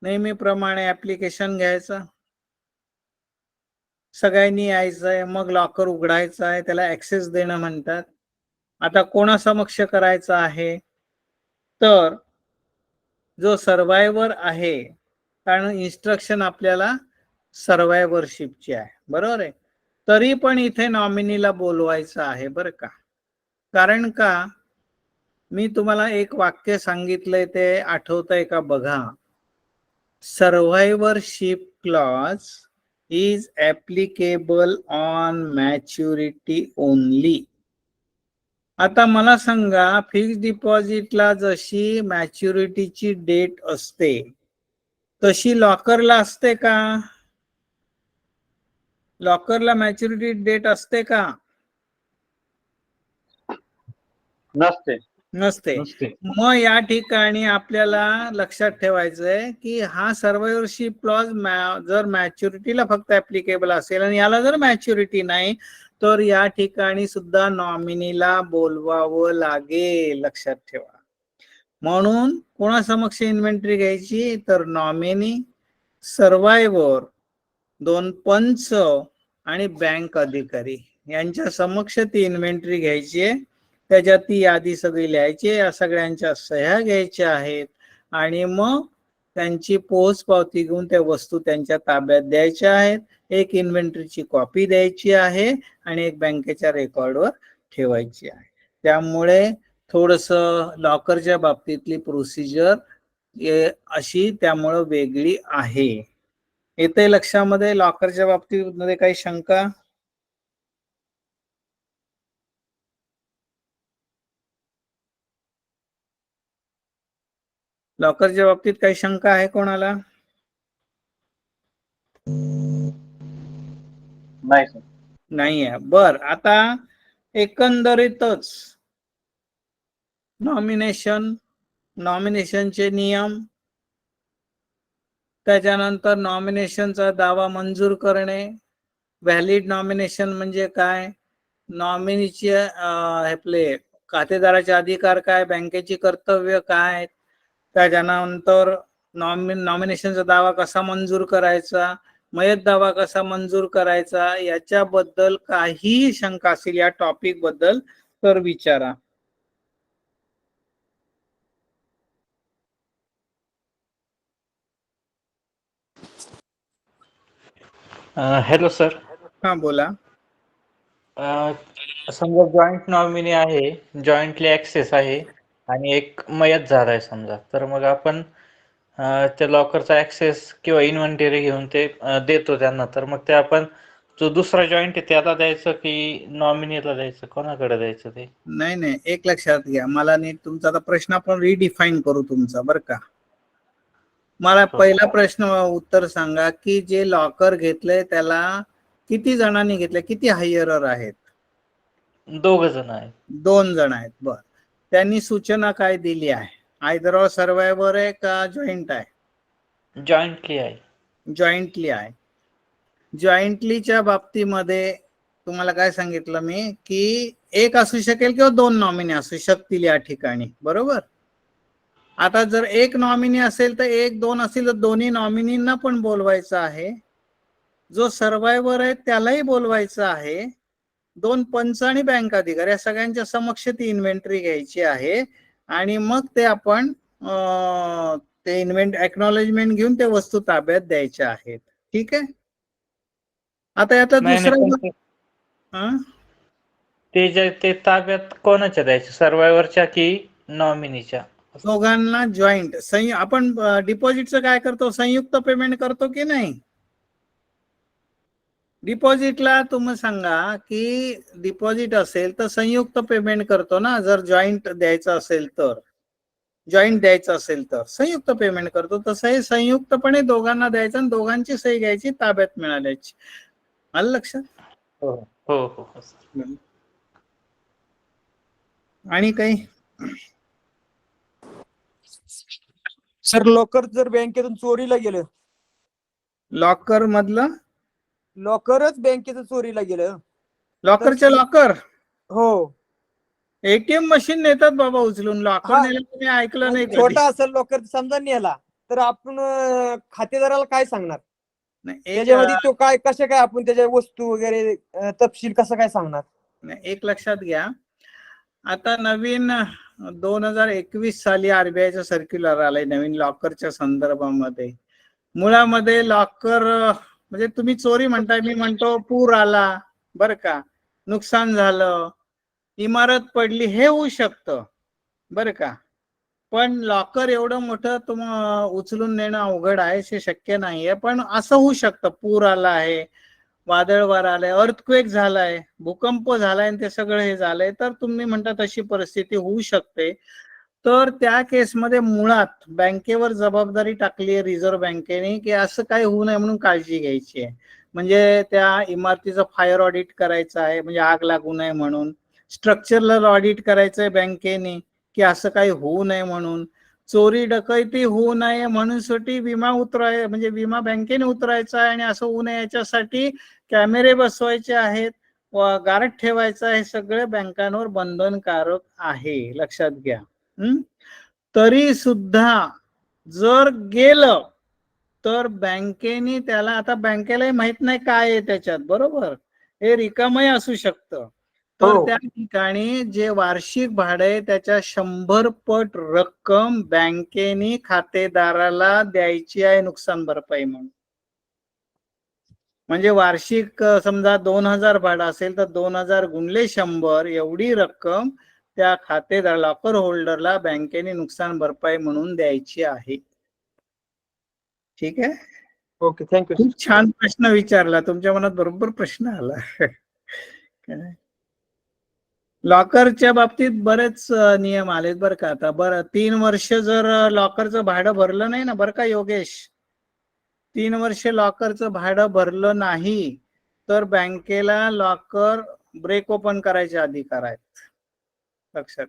नेहमीप्रमाणे ऍप्लिकेशन घ्यायचं, सगळ्यांनी यायचंय, मग लॉकर उघडायचं आहे, त्याला ऍक्सेस देणं म्हणतात. आता कोणासमक्ष करायचं आहे, तर जो सर्वायव्हर आहे, कारण इन्स्ट्रक्शन आपल्याला सर्वायव्हरशिपची आहे, बरोबर आहे. तरी पण इथे नॉमिनीला बोलवायचं आहे बरं का. कारण का, मी तुम्हाला एक वाक्य सांगितलंय ते आठवतंय का बघा. Survivorship clause is applicable on maturity only. आता मला सांगा, फिक्स डिपॉझिटला जशी मॅच्युरिटीची डेट असते तशी लॉकरला असते का? लॉकरला मॅच्युरिटी डेट असते का? नसते. नसते. मग या ठिकाणी आपल्याला लक्षात ठेवायचंय की हा सर्वायव्हरशिप क्लॉज जर मॅच्युरिटीला फक्त ऍप्लिकेबल असेल आणि याला जर मॅच्युरिटी नाही तर या ठिकाणी सुद्धा नॉमिनीला बोलवावं लागेल, लक्षात ठेवा. म्हणून कोणासमक्ष इन्व्हेंटरी घ्यायची, तर नॉमिनी, सर्वायव्हर, दोन पंच आणि बँक अधिकारी यांच्या समक्ष ती इन्व्हेंटरी घ्यायची आहे. त्याच्यात ती यादी सगळी लिहायची, या सगळ्यांच्या सह्या घ्यायच्या आहेत आणि मग त्यांची पोहोच पावती घेऊन त्या वस्तू त्यांच्या ताब्यात द्यायच्या आहेत. एक इन्व्हेंटरीची कॉपी द्यायची आहे आणि एक बँकेच्या रेकॉर्डवर ठेवायची आहे. त्यामुळे थोडस लॉकरच्या बाबतीतली प्रोसिजर अशी त्यामुळं वेगळी आहे. येते लक्षामध्ये लॉकरच्या बाबतीमध्ये काही शंका? लॉकरच्या बाबतीत काही शंका आहे कोणाला? नाही सर. नाही आहे. बर, आता एकंदरीतच नॉमिनेशनचे नियम, त्याच्यानंतर नॉमिनेशनचा दावा मंजूर करणे, व्हॅलिड नॉमिनेशन म्हणजे काय, नॉमिनीचे आपले खातेदाराचे अधिकार काय, बँकेची कर्तव्य काय, त्याच्यानंतर नॉमिनेशनचा दावा कसा मंजूर करायचा, मयत दावा कसा मंजूर करायचा, याच्याबद्दल काही शंका असेल या टॉपिक बद्दल तर विचारा. Hello sir. हा बोला. समजा जॉईंट नॉमिनी आहे, जॉईंटली ऍक्सेस आहे आणि एक मयत झालाय समजा, तर मग आपण त्या लॉकरचा ऍक्सेस किंवा इन्व्हेंटरी घेऊन ते देतो त्यांना, तर मग ते आपण जो दुसरा जॉईंट आहे त्याला द्यायचं की नॉमिनीला द्यायचं, कोणाकडे द्यायचं ते? नाही नाही, एक लक्षात घ्या, मला नीट तुमचा आता प्रश्न आपण रिडिफाईन करू तुमचा, बरं का. मला पहिला प्रश्न उत्तर सांगा की जे लॉकर घेतलंय त्याला किती जणांनी घेतलंय, किती हायरर आहेत? 2 जण आहेत. 2 जण आहेत. बर, त्यांनी सूचना काय दिली आहे? आयदर ऑर सर्वायव्हर आहे का जॉईंट आहे? जॉईंटली आहे. जॉईंटली आहे. जॉईंटलीच्या बाबतीमध्ये तुम्हाला काय सांगितलं मी की एक असू शकेल किंवा 2 नॉमिनी असू शकतील या ठिकाणी, बरोबर. आता जर एक नॉमिनी असेल तर 1, 2 असेल तर दोन्ही नॉमिनींना पण बोलवायचं आहे. जो सर्वायव्हर आहे त्यालाही बोलवायचं आहे. 2 पंच आणि बँक अधिकारी या सगळ्यांच्या समक्ष ती इन्व्हेंटरी घ्यायची आहे आणि मग ते आपण ते एक्नॉलेजमेंट घेऊन त्या वस्तू ताब्यात द्यायच्या आहेत. ठीक आहे. आता याचा दुसरा ते ताब्यात कोणाच्या द्यायच्या, सर्वायव्हरच्या की नॉमिनीच्या? दोघांना जॉईंट आपण डिपॉझिटचं काय करतो, संयुक्त पेमेंट करतो की नाही? डिपॉझिटला तुम्ही सांगा की डिपॉझिट असेल तर संयुक्त पेमेंट करतो ना, जर जॉईंट द्यायचं असेल तर, संयुक्त पेमेंट करतो. तसं हे संयुक्तपणे दोघांना द्यायचं आणि दोघांची सही घ्यायची, ताब्यात मिळाल्याची. आलं लक्षात? हो हो हो. आणि काही? सर लॉकर जर बँकेतून चोरीला गेलं, लॉकर मधलं, लॉकरच बँकेचं चोरीला गेलं, लॉकरच्या लॉकर हो एटीएम मशीन नेतात बाबा उचलून. लॉकर हा. नेलं तुम्ही ऐकलं नाही कधी? छोटा असेल लॉकर समजा नेला तर आपण खातेदाराला काय सांगणार? नाही, त्याच्यामध्ये तो काय कशा काय आपण त्याच्या वस्तू वगैरे तपशील कसं काय सांगणार? एक लक्षात घ्या, आता नवीन 2021 साली आरबीआयचं सर्क्युलर आलंय नवीन लॉकरच्या संदर्भामध्ये. मुळामध्ये लॉकर म्हणजे तुम्ही चोरी म्हणताय, मी म्हणतो पूर आला बर का, नुकसान झालं, इमारत पडली, हे होऊ शकतं बरं का. पण लॉकर एवढं मोठं उचलून नेणं अवघड आहे, हे शक्य नाहीये. पण असं होऊ शकतं, पूर आला आहे, वादळ वारा आलाय, अर्थक्वेक झालाय, भूकंप झालाय आणि ते सगळं हे झालंय, तर तुम्ही म्हणता तशी परिस्थिती होऊ शकते. तर त्या केसमध्ये मुळात बँकेवर जबाबदारी टाकली आहे रिझर्व्ह बँकेने की असं काही होऊ नये म्हणून काळजी घ्यायची आहे. म्हणजे त्या इमारतीचं फायर ऑडिट करायचं आहे, म्हणजे आग लागू नये म्हणून. स्ट्रक्चरल ऑडिट करायचंय बँकेने की असं काही होऊ नये म्हणून. चोरी डकैती होऊ नये म्हणून साठी विमा म्हणजे विमा बँकेने उतरायचा आहे आणि असं होऊ नये याच्यासाठी कॅमेरे बसवायचे आहेत, गार्ड ठेवायचा, हे सगळे बँकांवर बंधनकारक आहे, लक्षात घ्या. तरी सुद्धा जर गेलं तर बँकेने त्याला, आता बँकेलाही माहित नाही काय आहे त्याच्यात, बरोबर, हे रिकामही असू शकतं, तर त्या ठिकाणी जे वार्षिक भाडे त्याच्या 100 पट रक्कम बँकेने खातेदाराला द्यायची आहे नुकसान भरपाई म्हणून. म्हणजे वार्षिक समजा 2000 भाडं असेल तर 2000 गुणले 100 एवढी रक्कम त्या खातेदार लॉकर होल्डरला बँकेने नुकसान भरपाई म्हणून द्यायची आहे. ठीक आहे. Okay, thank you. खूप छान प्रश्न विचारला, तुमच्या मनात बरोबर प्रश्न आला. लॉकरच्या बाबतीत बरेच नियम आलेत बरं का. आता बरं 3 वर्ष जर लॉकरचं भाडं भरलं नाही ना, बरं का योगेश, 3 वर्ष लॉकरचं भाडं भरलं नाही तर बँकेला लॉकर ब्रेक ओपन करायचे अधिकार आहेत, लक्षात.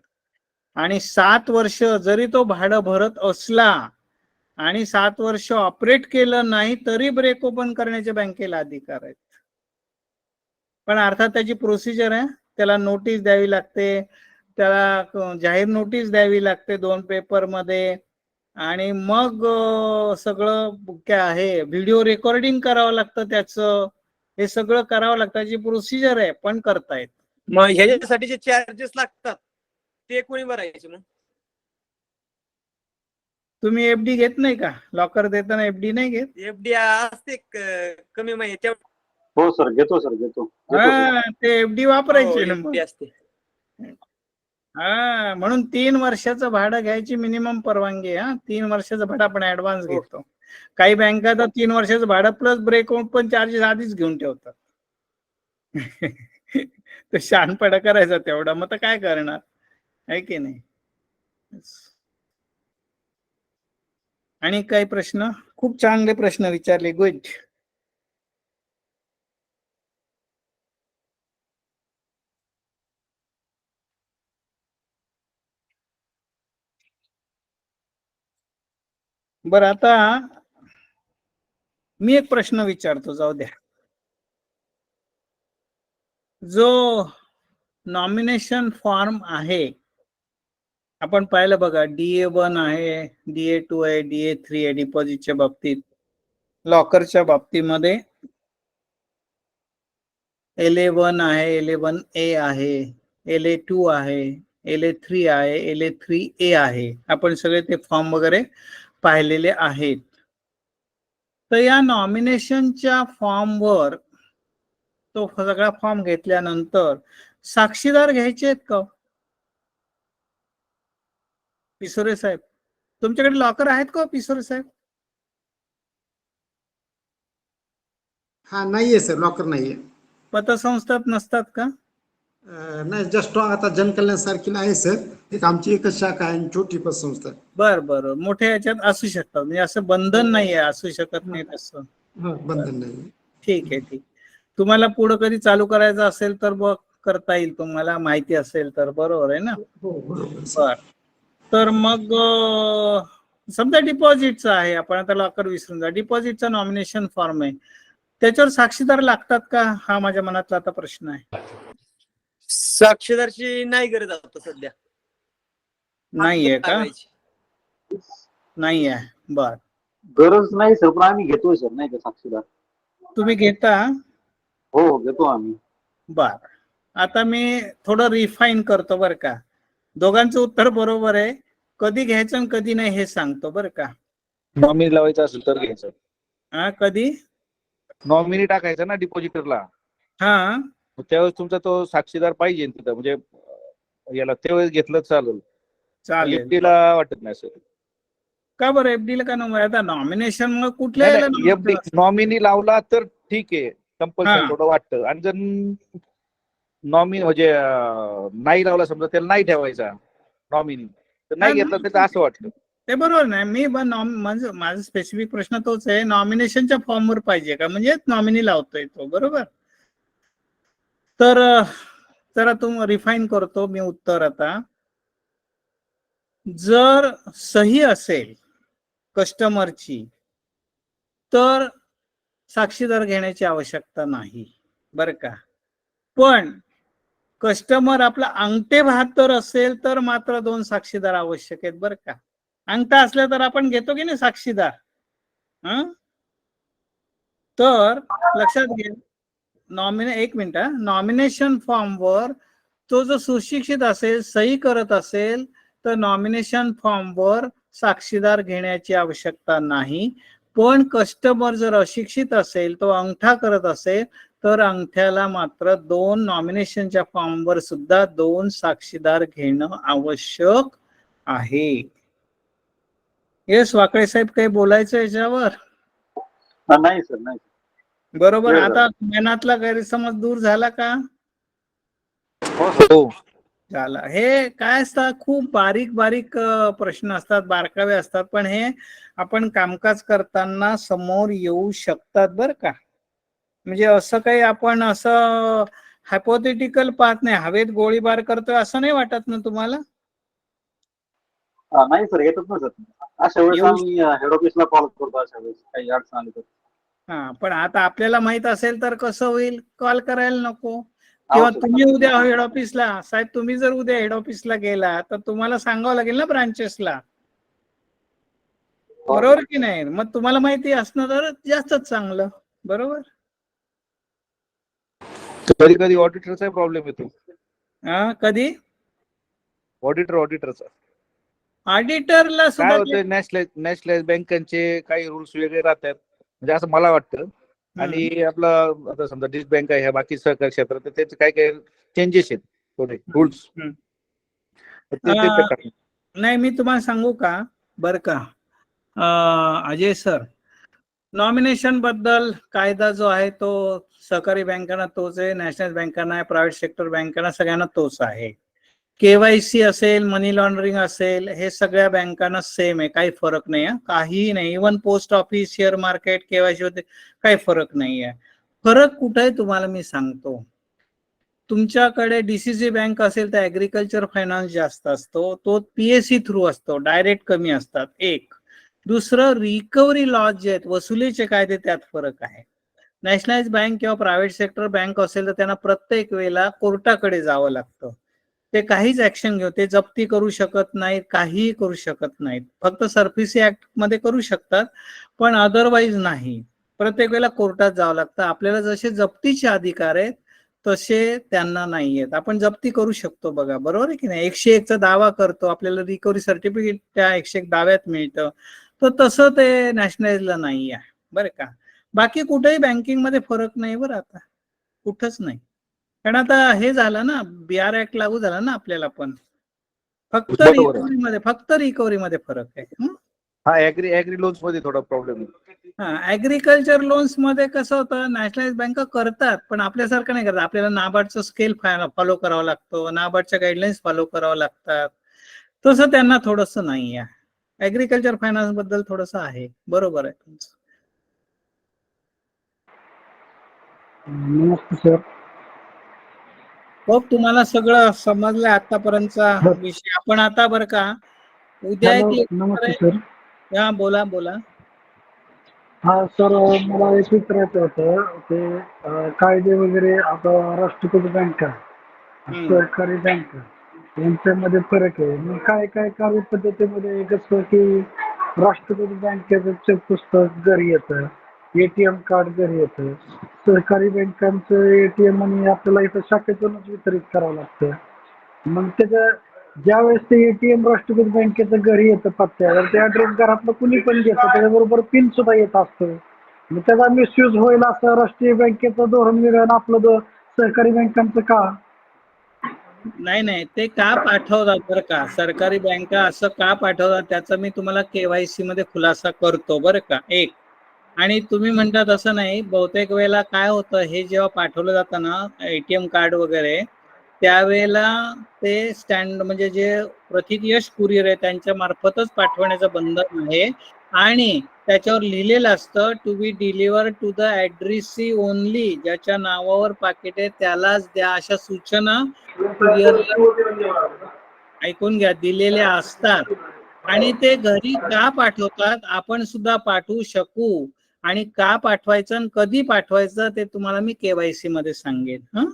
आणि 7 वर्ष जरी तो भाडं भरत असला आणि 7 वर्ष ऑपरेट केलं नाही तरी ब्रेक ओपन करण्याचे बँकेला अधिकार आहेत. पण अर्थात त्याची प्रोसिजर आहे, त्याला नोटीस द्यावी लागते, त्याला जाहीर नोटीस द्यावी लागते 2 पेपर मध्ये, आणि मग सगळं काय आहे, व्हिडिओ रेकॉर्डिंग करावं लागतं त्याचं, हे सगळं करावं लागतं, त्याची प्रोसिजर आहे, पण करतायत. मग ह्याच्यासाठी जे चार्जेस लागतात ते कोणी भरायचे? मग तुम्ही एफडी घेत नाही का? लॉकर देताना एफडी नाही घेत? एफडी असते कमी महिने. हो सर, घेतो सर, घेतो. ते एफडी वापरायची ना मग. एफडी असते. म्हणून 3 वर्षाचं भाडं घ्यायची मिनिमम परवानगी आहे. 3 वर्षाचं भाडं आपण ऍडव्हान्स घेतो. काही बँका तर 3 वर्षाचं भाडं प्लस ब्रेक ओपन चार्जेस आधीच घेऊन ठेवतात. तो शहाणपणा करायचा तेवढा, मग तर काय करणार, आहे की नाही. आणि काही प्रश्न? खूप चांगले प्रश्न विचारले, गुड. बरं, आता मी एक प्रश्न विचारतो, जाऊ द्या. जो नॉमिनेशन फॉर्म आहे आपण पाहिलं बघा, DA1 आहे, DA2 आहे, DA3 आहे डिपॉझिटच्या बाबतीत. लॉकरच्या बाबतीमध्ये LA1 आहे, LA1A आहे, LA2 आहे, LA3 आहे, LA3A आहे. आपण सगळे ते फॉर्म वगैरे पाहिलेले आहेत. तर या नॉमिनेशनच्या फॉर्मवर तो सगळा फॉर्म घेतल्यानंतर साक्षीदार घ्यायचे आहेत का? पिसोरे साहेब, तुमच्याकडे लॉकर आहेत का पिसोरे साहेब? हा नाहीये सर, लॉकर नाहीये. पतसंस्थात नसतात का? नाही, जस्ट आता जनकल्याण सारखी आहे सर, एक आमची एकच शाखा आहे आणि छोटी पतसंस्था आहे. बर बर, मोठ्या याच्यात असू शकतात, म्हणजे असं बंधन नाहीये, असू शकत नाही तसं. बंधन नाही. ठीक आहे, ठीक. तुम्हाला पुढे कधी चालू करायचं असेल तर बघ, करता येईल, तुम्हाला माहिती असेल तर, बरोबर आहे ना? हो बरोबर सर. बर. तर मग समजा डिपॉझिटचं आहे, आपण आता लॉकर विसरून जा, डिपॉझिटचा नॉमिनेशन फॉर्म आहे, त्याच्यावर साक्षीदार लागतात का, हा माझ्या मनातला आता प्रश्न आहे. साक्षीदारची नाही गरज आता सध्या. नाहीये का? लागायची. नाही आहे. बर. गरज नाही सर, पण आम्ही घेतोय सर, नाही का साक्षीदार. तुम्ही घेता? हो घेतो आम्ही. बर. आता मी थोडं रिफाईन करतो बरं का, दोघांचं उत्तर बरोबर आहे, कधी घ्यायचं आणि कधी नाही हे सांगतो बरं का. नॉमिनी लावायचं असेल तर घ्यायचं. हा, कधी? नॉमिनी टाकायचं ना डिपॉझिटरला, हा, त्यावेळेस तुमचा तो साक्षीदार पाहिजे तिथं, म्हणजे याला त्यावेळेस घेतलं चालेल. चालेल. FD ला वाटत नाही सर. का बरं FD ला का नंबर? आता नॉमिनेशन मग कुठल्या याला FD नॉमिनी लावला तर ठीक आहे, कंपल्सरी हा. थोडं वाटतं, आणि जर नॉमिनी म्हणजे नाही लावला समजा, त्याला नाही ठेवायचा नॉमिनी, तर नाही नाही, घेतलं तर असं वाटतं. ते बरोबर नाही. मी म्हणजे माझा स्पेसिफिक प्रश्न तोच आहे, नॉमिनेशनच्या फॉर्मवर पाहिजे का, म्हणजे नॉमिनी लावतोय तो, बरोबर? तर जरा तुम्ही रिफाईन करतो मी उत्तर आता. जर सही असेल कस्टमरची तर साक्षीदार घेण्याची आवश्यकता नाही, बरं का. पण कस्टमर आपला अंगठे बहात्तर असेल तर मात्र 2 साक्षीदार आवश्यक आहेत, बरं का. अंगठा असल्या तर आपण घेतो की नाही साक्षीदार. तर लक्षात घे, एक मिनिट, नॉमिनेशन फॉर्मवर तो जो सुशिक्षित असेल, सही करत असेल, तर नॉमिनेशन फॉर्मवर साक्षीदार घेण्याची आवश्यकता नाही. पण कस्टमर जर अशिक्षित असेल, तो अंगठा करत असेल, तर अंगठ्याला मात्र 2 नॉमिनेशनच्या फॉर्मवर सुद्धा 2 साक्षीदार घेणं आवश्यक आहे. येस वाकळे साहेब, काही बोलायचं याच्यावर? नाही सर, नाही. बरोबर. Clear आता मनातला गैरसमज दूर झाला का? हो. झाला. हे काय असतात, खूप बारीक बारीक प्रश्न असतात, बारकावे असतात, पण हे आपण कामकाज करताना समोर येऊ शकतात बरं का. म्हणजे असं काही आपण असं हायपोथेटिकल पाहत नाही, हवेत गोळीबार करतोय असं नाही वाटत ना तुम्हाला? नाही सर, येतच ना सर. अशा वेळेस आम्ही हेड ऑफिसला कॉल करतो, अशा वेळेस काही अडचण आली तर. हा, पण आता आपल्याला माहित असेल तर कसं होईल, कॉल करायला नको. किंवा तुम्ही उद्या हेड ऑफिसला, साहेब तुम्ही जर उद्या हेड ऑफिसला गेला तर तुम्हाला सांगावं लागेल ना ब्रांचेसला, बरोबर की नाही? मग तुम्हाला माहिती असणं तर जास्तच चांगलं, बरोबर. कधी कधी ऑडिटरचा प्रॉब्लेम येतो. कधी? ऑडिटरचा ऑडिटरला काय सुद्धा होतं, नॅशनलाइज बँकांचे काही रूल्स वेगळे राहतात, म्हणजे असं मला वाटतं. आणि आपलं आता समजा डिस्क बँक आहे, ह्या बाकी सहकारी क्षेत्रात, तर त्याचे काही काही चेंजेस आहेत थोडे रूल्स. नाही, मी तुम्हाला सांगू का बर का अजय सर, नॉमिनेशन बद्दल कायदा जो आहे तो सहकारी बँकांना तोच आहे, नॅशनल बँकांना आहे, प्रायव्हेट सेक्टर बँकांना, सगळ्यांना तोच आहे. केवायसी असेल, मनी लॉन्ड्रिंग असेल, हे सगळ्या बँकांना सेम आहे, काही फरक नाही आहे, काही नाही. Even post office, share market, KYC होते, काही फरक नाही आहे. फरक कुठे आहे तुम्हाला मी सांगतो. तुमच्याकडे डीसीसी बँक असेल तर ऍग्रीकल्चर फायनान्स जास्त असतो, तो पीएससी थ्रू असतो, डायरेक्ट कमी असतात. एक. दुसरं, रिकव्हरी लॉज जे आहेत, वसुलीचे कायदे, त्यात फरक आहे. नॅशनलाइज बँक किंवा प्रायव्हेट सेक्टर बँक असेल तर त्यांना प्रत्येक वेळेला कोर्टाकडे जावं लागतं. ते काहीच ऍक्शन घेऊ, ते जप्ती करू शकत नाहीत, काहीही करू शकत नाहीत. फक्त सर्फिसी ऍक्ट मध्ये करू शकतात, पण अदरवाईज नाही. प्रत्येक वेळेला कोर्टात जावं लागतं. आपल्याला जसे जप्तीचे अधिकार आहेत तसे त्यांना नाही आहेत. आपण जप्ती करू शकतो बघा, बरोबर आहे की नाही? 101 चा दावा करतो, आपल्याला रिकव्हरी सर्टिफिकेट त्या 101 दाव्यात मिळतं. तर तसं ते नॅशनलाइजला नाही आहे, बरं का. बाकी कुठेही बँकिंग मध्ये फरक नाही बरं, आता कुठंच नाही. कारण आता हे झालं ना, BR ऍक्ट लागू झाला ना आपल्याला पण. फक्त बरोबर आहे. रिकव्हरीमध्ये फरक आहे. हा ऍग्री लोन्स मध्ये थोडा प्रॉब्लेम आहे. ऍग्रिकल्चर लोन्स मध्ये कसं होतं, नॅशनलाइज बँका करतात पण आपल्यासारखं नाही करत. आपल्याला नाबार्डचं स्केल फॉलो करावं लागतं, नाबार्डच्या गाईडलाईन्स फॉलो करावं लागतात. तसं त्यांना थोडंसं नाही आहे. ऍग्रिकल्चर फायनान्स बद्दल थोडंसं आहे. बरोबर आहे तुमचं. नमस्ते सर. हो, तुम्हाला सगळं समजलं आतापर्यंतचा विषय. आपण आता बरं का उद्या हॅलो, एक नमस्ते सर. हा बोला बोला. हा सर, मला एक विचारायचं होतं ते कायदे वगैरे आता राष्ट्रपती बँका सरकारी बँका यांच्यामध्ये फरक आहे. मग काय काय कार्यपद्धतीमध्ये कसं की राष्ट्रपती बँकेचं चेक पुस्तक घरी येतं, ATM कार्ड घरी येतं, सहकारी बँकांचं ATM आणि आपल्याला इथं शाखेतूनच वितरित करावं लागतं. मग त्याचं ज्यावेळेस ते ATM राष्ट्रपती बँकेचं घरी येतं पत्त्यावर, ते ऍड्रेस घरातलं कुणी पण घेतं, त्याच्याबरोबर पिन सुद्धा येत असतं. मग त्याचा मिसयूज होईल असं राष्ट्रीय बँकेचं धोरण निर्णय आपलं सहकारी बँकांचं का? नाही ते का पाठवतात बरं का, सरकारी बँका असं का पाठवतात त्याचा मी तुम्हाला KYC मध्ये खुलासा करतो बरं का. एक आणि तुम्ही म्हणता तसं नाही, बहुतेक वेळेला काय होतं, हे जेव्हा पाठवलं जातं ना ATM कार्ड वगैरे, त्यावेळेला ते स्टँड म्हणजे जे प्रथितयश कुरिअर आहे त्यांच्या मार्फतच पाठवण्याचं बंधन आहे आणि त्याच्यावर लिहिलेलं असतं to be deliver to the addressee only, ज्याच्या नावावर पाकिट आहे त्यालाच द्या, अशा सूचना कुरिअरला ऐकून घ्या दिलेल्या असतात. आणि ते घरी का पाठवतात, आपण सुद्धा पाठवू शकू, आणि का पाठवायचं आणि कधी पाठवायचं ते तुम्हाला मी KYC मध्ये सांगेन.